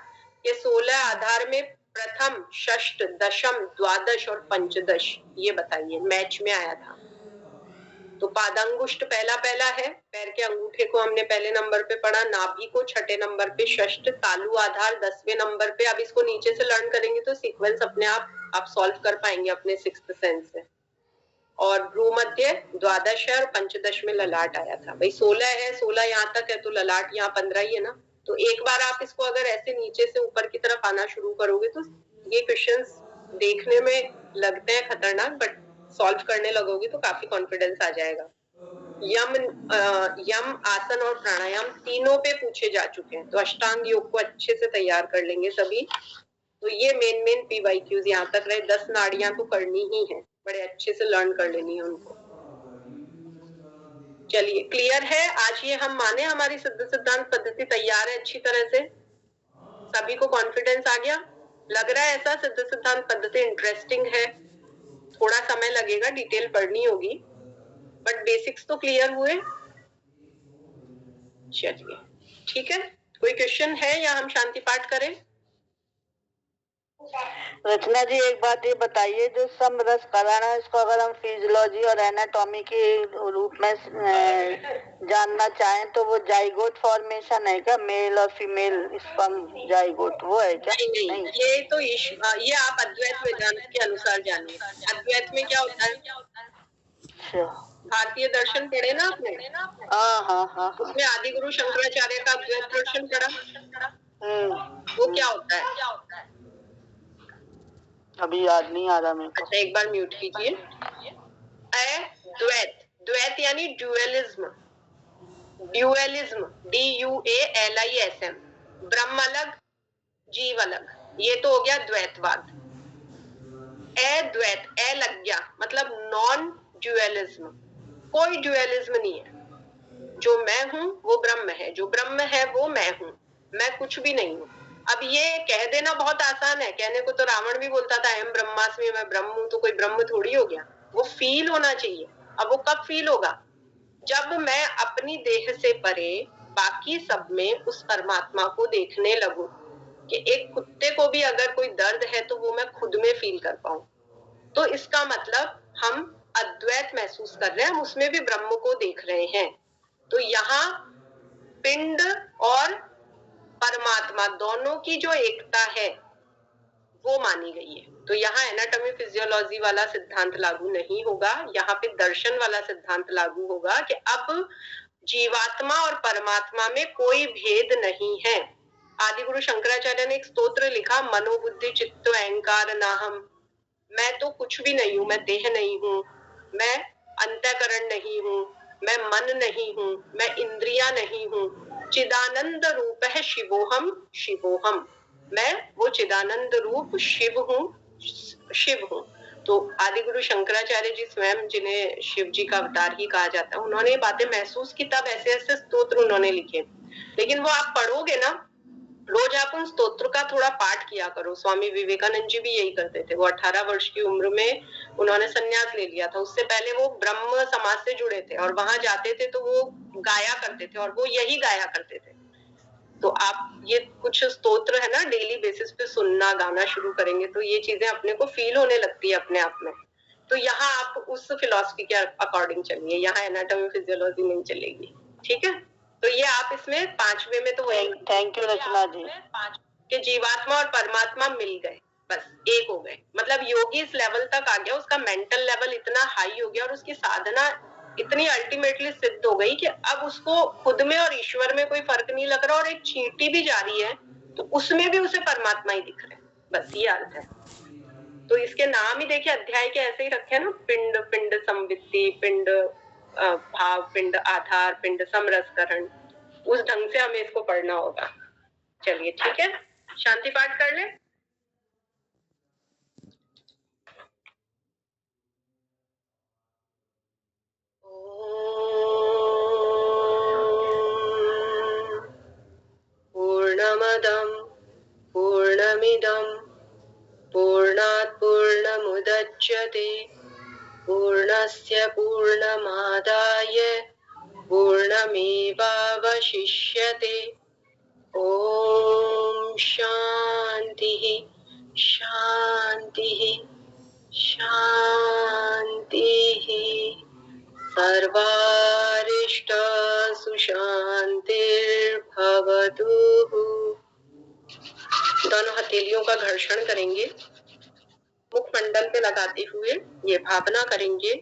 कि 16 आधार में प्रथम, षष्ठ, दशम, द्वादश और पंचदश ये बताइए, मैच में आया था। तो पादांगुष्ठ पहला है, पैर के अंगूठे को हमने पहले नंबर पे पढ़ा, नाभि को 6ठे नंबर पे, षष्ठ तालु आधार 10वें नंबर पे। अब इसको नीचे से लर्न करेंगे तो सीक्वेंस अपने आप सॉल्व कर पाएंगे अपने 6th सेंस से। और भ्रूमध्य द्वादश है और पंचदश में ललाट आया था। भाई 16 है, 16 यहाँ तक है तो ललाट यहाँ 15 ही है ना। तो एक बार आप इसको अगर ऐसे नीचे से ऊपर की तरफ आना शुरू करोगे तो ये क्वेश्चंस देखने में लगते हैं खतरनाक, बट सॉल्व करने लगोगे तो काफी कॉन्फिडेंस आ जाएगा। यम, आसन और प्राणायाम तीनों पे पूछे जा चुके हैं, तो अष्टांग योग को अच्छे से तैयार कर लेंगे सभी। तो ये मेन PYQs यहाँ तक रहे। 10 नाड़ियां तो करनी ही है, बड़े अच्छे से लर्न कर लेनी है उनको। चलिए, क्लियर है? आज ये हम माने हमारी सिद्ध सिद्धांत पद्धति तैयार है अच्छी तरह से, सभी को कॉन्फिडेंस आ गया? लग रहा है ऐसा सिद्ध सिद्धांत पद्धति इंटरेस्टिंग है, थोड़ा समय लगेगा, डिटेल पढ़नी होगी, बट बेसिक्स तो क्लियर हुए। चलिए ठीक है, कोई क्वेश्चन है या हम शांति पाठ करें? रचना जी, एक बात ये बताइए, जो समरसकरण है इसको अगर हम फिजियोलॉजी और एनाटॉमी के रूप में जानना चाहें तो वो जाइगोट फॉर्मेशन है क्या, मेल और फीमेल स्पर्म जाइगोट, वो है क्या? नहीं, ये तो ये आप अद्वैत वेदांत के अनुसार जानिए। अद्वैत में क्या होता है? अच्छा, भारतीय दर्शन पढ़े ना आपने? हाँ। उसमें आदि गुरु शंकराचार्य का अद्वैत दर्शन पढ़ा, वो क्या होता है? अभी याद नहीं आ रहा मेरे को। अच्छा, एक बार म्यूट कीजिए। द्वैत यानी ड्यूअलिज्म, DUALISM, ब्रह्म अलग जीव अलग, ये तो हो गया द्वैतवाद। अद्वैत, ए लग गया, मतलब नॉन ड्यूअलिज्म, कोई ड्यूअलिज्म नहीं है। जो मैं हूं वो ब्रह्म है, जो ब्रह्म है वो मैं हूं, मैं कुछ भी नहीं हूं। अब ये कह देना बहुत आसान है, कहने को तो रावण भी बोलता था अहम ब्रह्मास्मि, मैं ब्रह्म हूं, तो कोई ब्रह्म थोड़ी हो गया। वो फील होना चाहिए। अब वो कब फील होगा? जब मैं अपनी देह से परे बाकी सब में उस परमात्मा को देखने लगूं, कि एक कुत्ते को भी अगर कोई दर्द है तो वो मैं खुद में फील कर पाऊं। तो इसका मतलब हम अद्वैत महसूस कर रहे हैं, हम उसमें भी ब्रह्म को देख रहे हैं। तो यहाँ पिंड और परमात्मा दोनों की जो एकता है वो मानी गई है। तो यहाँ एनाटॉमी फिजियोलॉजी वाला सिद्धांत लागू नहीं होगा, यहाँ पे दर्शन वाला सिद्धांत लागू होगा कि अब जीवात्मा और परमात्मा में कोई भेद नहीं है। आदि गुरु शंकराचार्य ने एक स्तोत्र लिखा, मनोबुद्धि चित्त अहंकार नाहम। मैं तो कुछ भी नहीं हूँ, मैं देह नहीं हूँ, मैं अंतःकरण नहीं हूँ, मैं मन नहीं हूँ, मैं इंद्रिया नहीं हूँ। चिदानंद रूप है शिवोहम शिवोहम, मैं वो चिदानंद रूप शिव हूँ, शिव हूँ। तो आदि गुरु शंकराचार्य जी स्वयं, जिन्हें शिव जी का अवतार ही कहा जाता है, उन्होंने बातें महसूस की, तब ऐसे ऐसे स्तोत्र उन्होंने लिखे। लेकिन वो आप पढ़ोगे ना, रोज आप उन स्तोत्र का थोड़ा पाठ किया करो। स्वामी विवेकानंद जी भी यही करते थे। वो 18 वर्ष की उम्र में उन्होंने संन्यास ले लिया था। उससे पहले वो ब्रह्म समाज से जुड़े थे और वहां जाते थे तो वो गाया करते थे और वो यही गाया करते थे। तो आप ये कुछ स्तोत्र है ना, डेली बेसिस पे सुनना, गाना शुरू करेंगे तो ये चीजें अपने को फील होने लगती है अपने आप में। तो यहाँ आप उस फिलॉसफी के अकॉर्डिंग चलिए, यहाँ एनाटॉमी फिजियोलॉजी नहीं चलेगी। ठीक है, तो ये आप इसमें 5वें में तो थैंक यू रचना जी। कि जीवात्मा और परमात्मा मिल गए, बस एक हो गए। मतलब योगी इस लेवल तक आ गया, उसका मेंटल लेवल इतना हाई हो गया और उसकी साधना इतनी अल्टीमेटली सिद्ध हो गई कि अब उसको खुद में और ईश्वर में कोई फर्क नहीं लग रहा, और एक चींटी भी जा रही है तो उसमें भी उसे परमात्मा ही दिख रहे हैं। बस ये अर्थ है। तो इसके नाम ही देखिए अध्याय के ऐसे ही रखे हैं ना, पिंड, पिंड संवित्ति, पिंड भाव, पिंड आधार, पिंड समरसकरण। उस ढंग से हमें इसको पढ़ना होगा। चलिए ठीक है, शांति पाठ कर ले। पूर्णमदं पूर्णमिदं पूर्णात् पूर्णमुदच्यते पूर्णस्य पूर्णमादाय पूर्णमेवावशिष्यते। ॐ शान्तिः शान्तिः शान्तिः। सर्वारिष्ट सुशान्तिर्भवतु। दोनों हथेलियों का घर्षण करेंगे, मुखमंडल पे लगाते हुए ये भावना करेंगे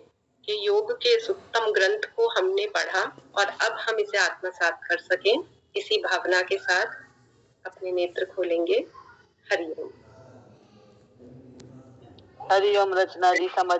कि योग के इस उत्तम ग्रंथ को हमने पढ़ा और अब हम इसे आत्मसात कर सकें। इसी भावना के साथ अपने नेत्र खोलेंगे। हरिओम। हरिओम रचना जी, समझ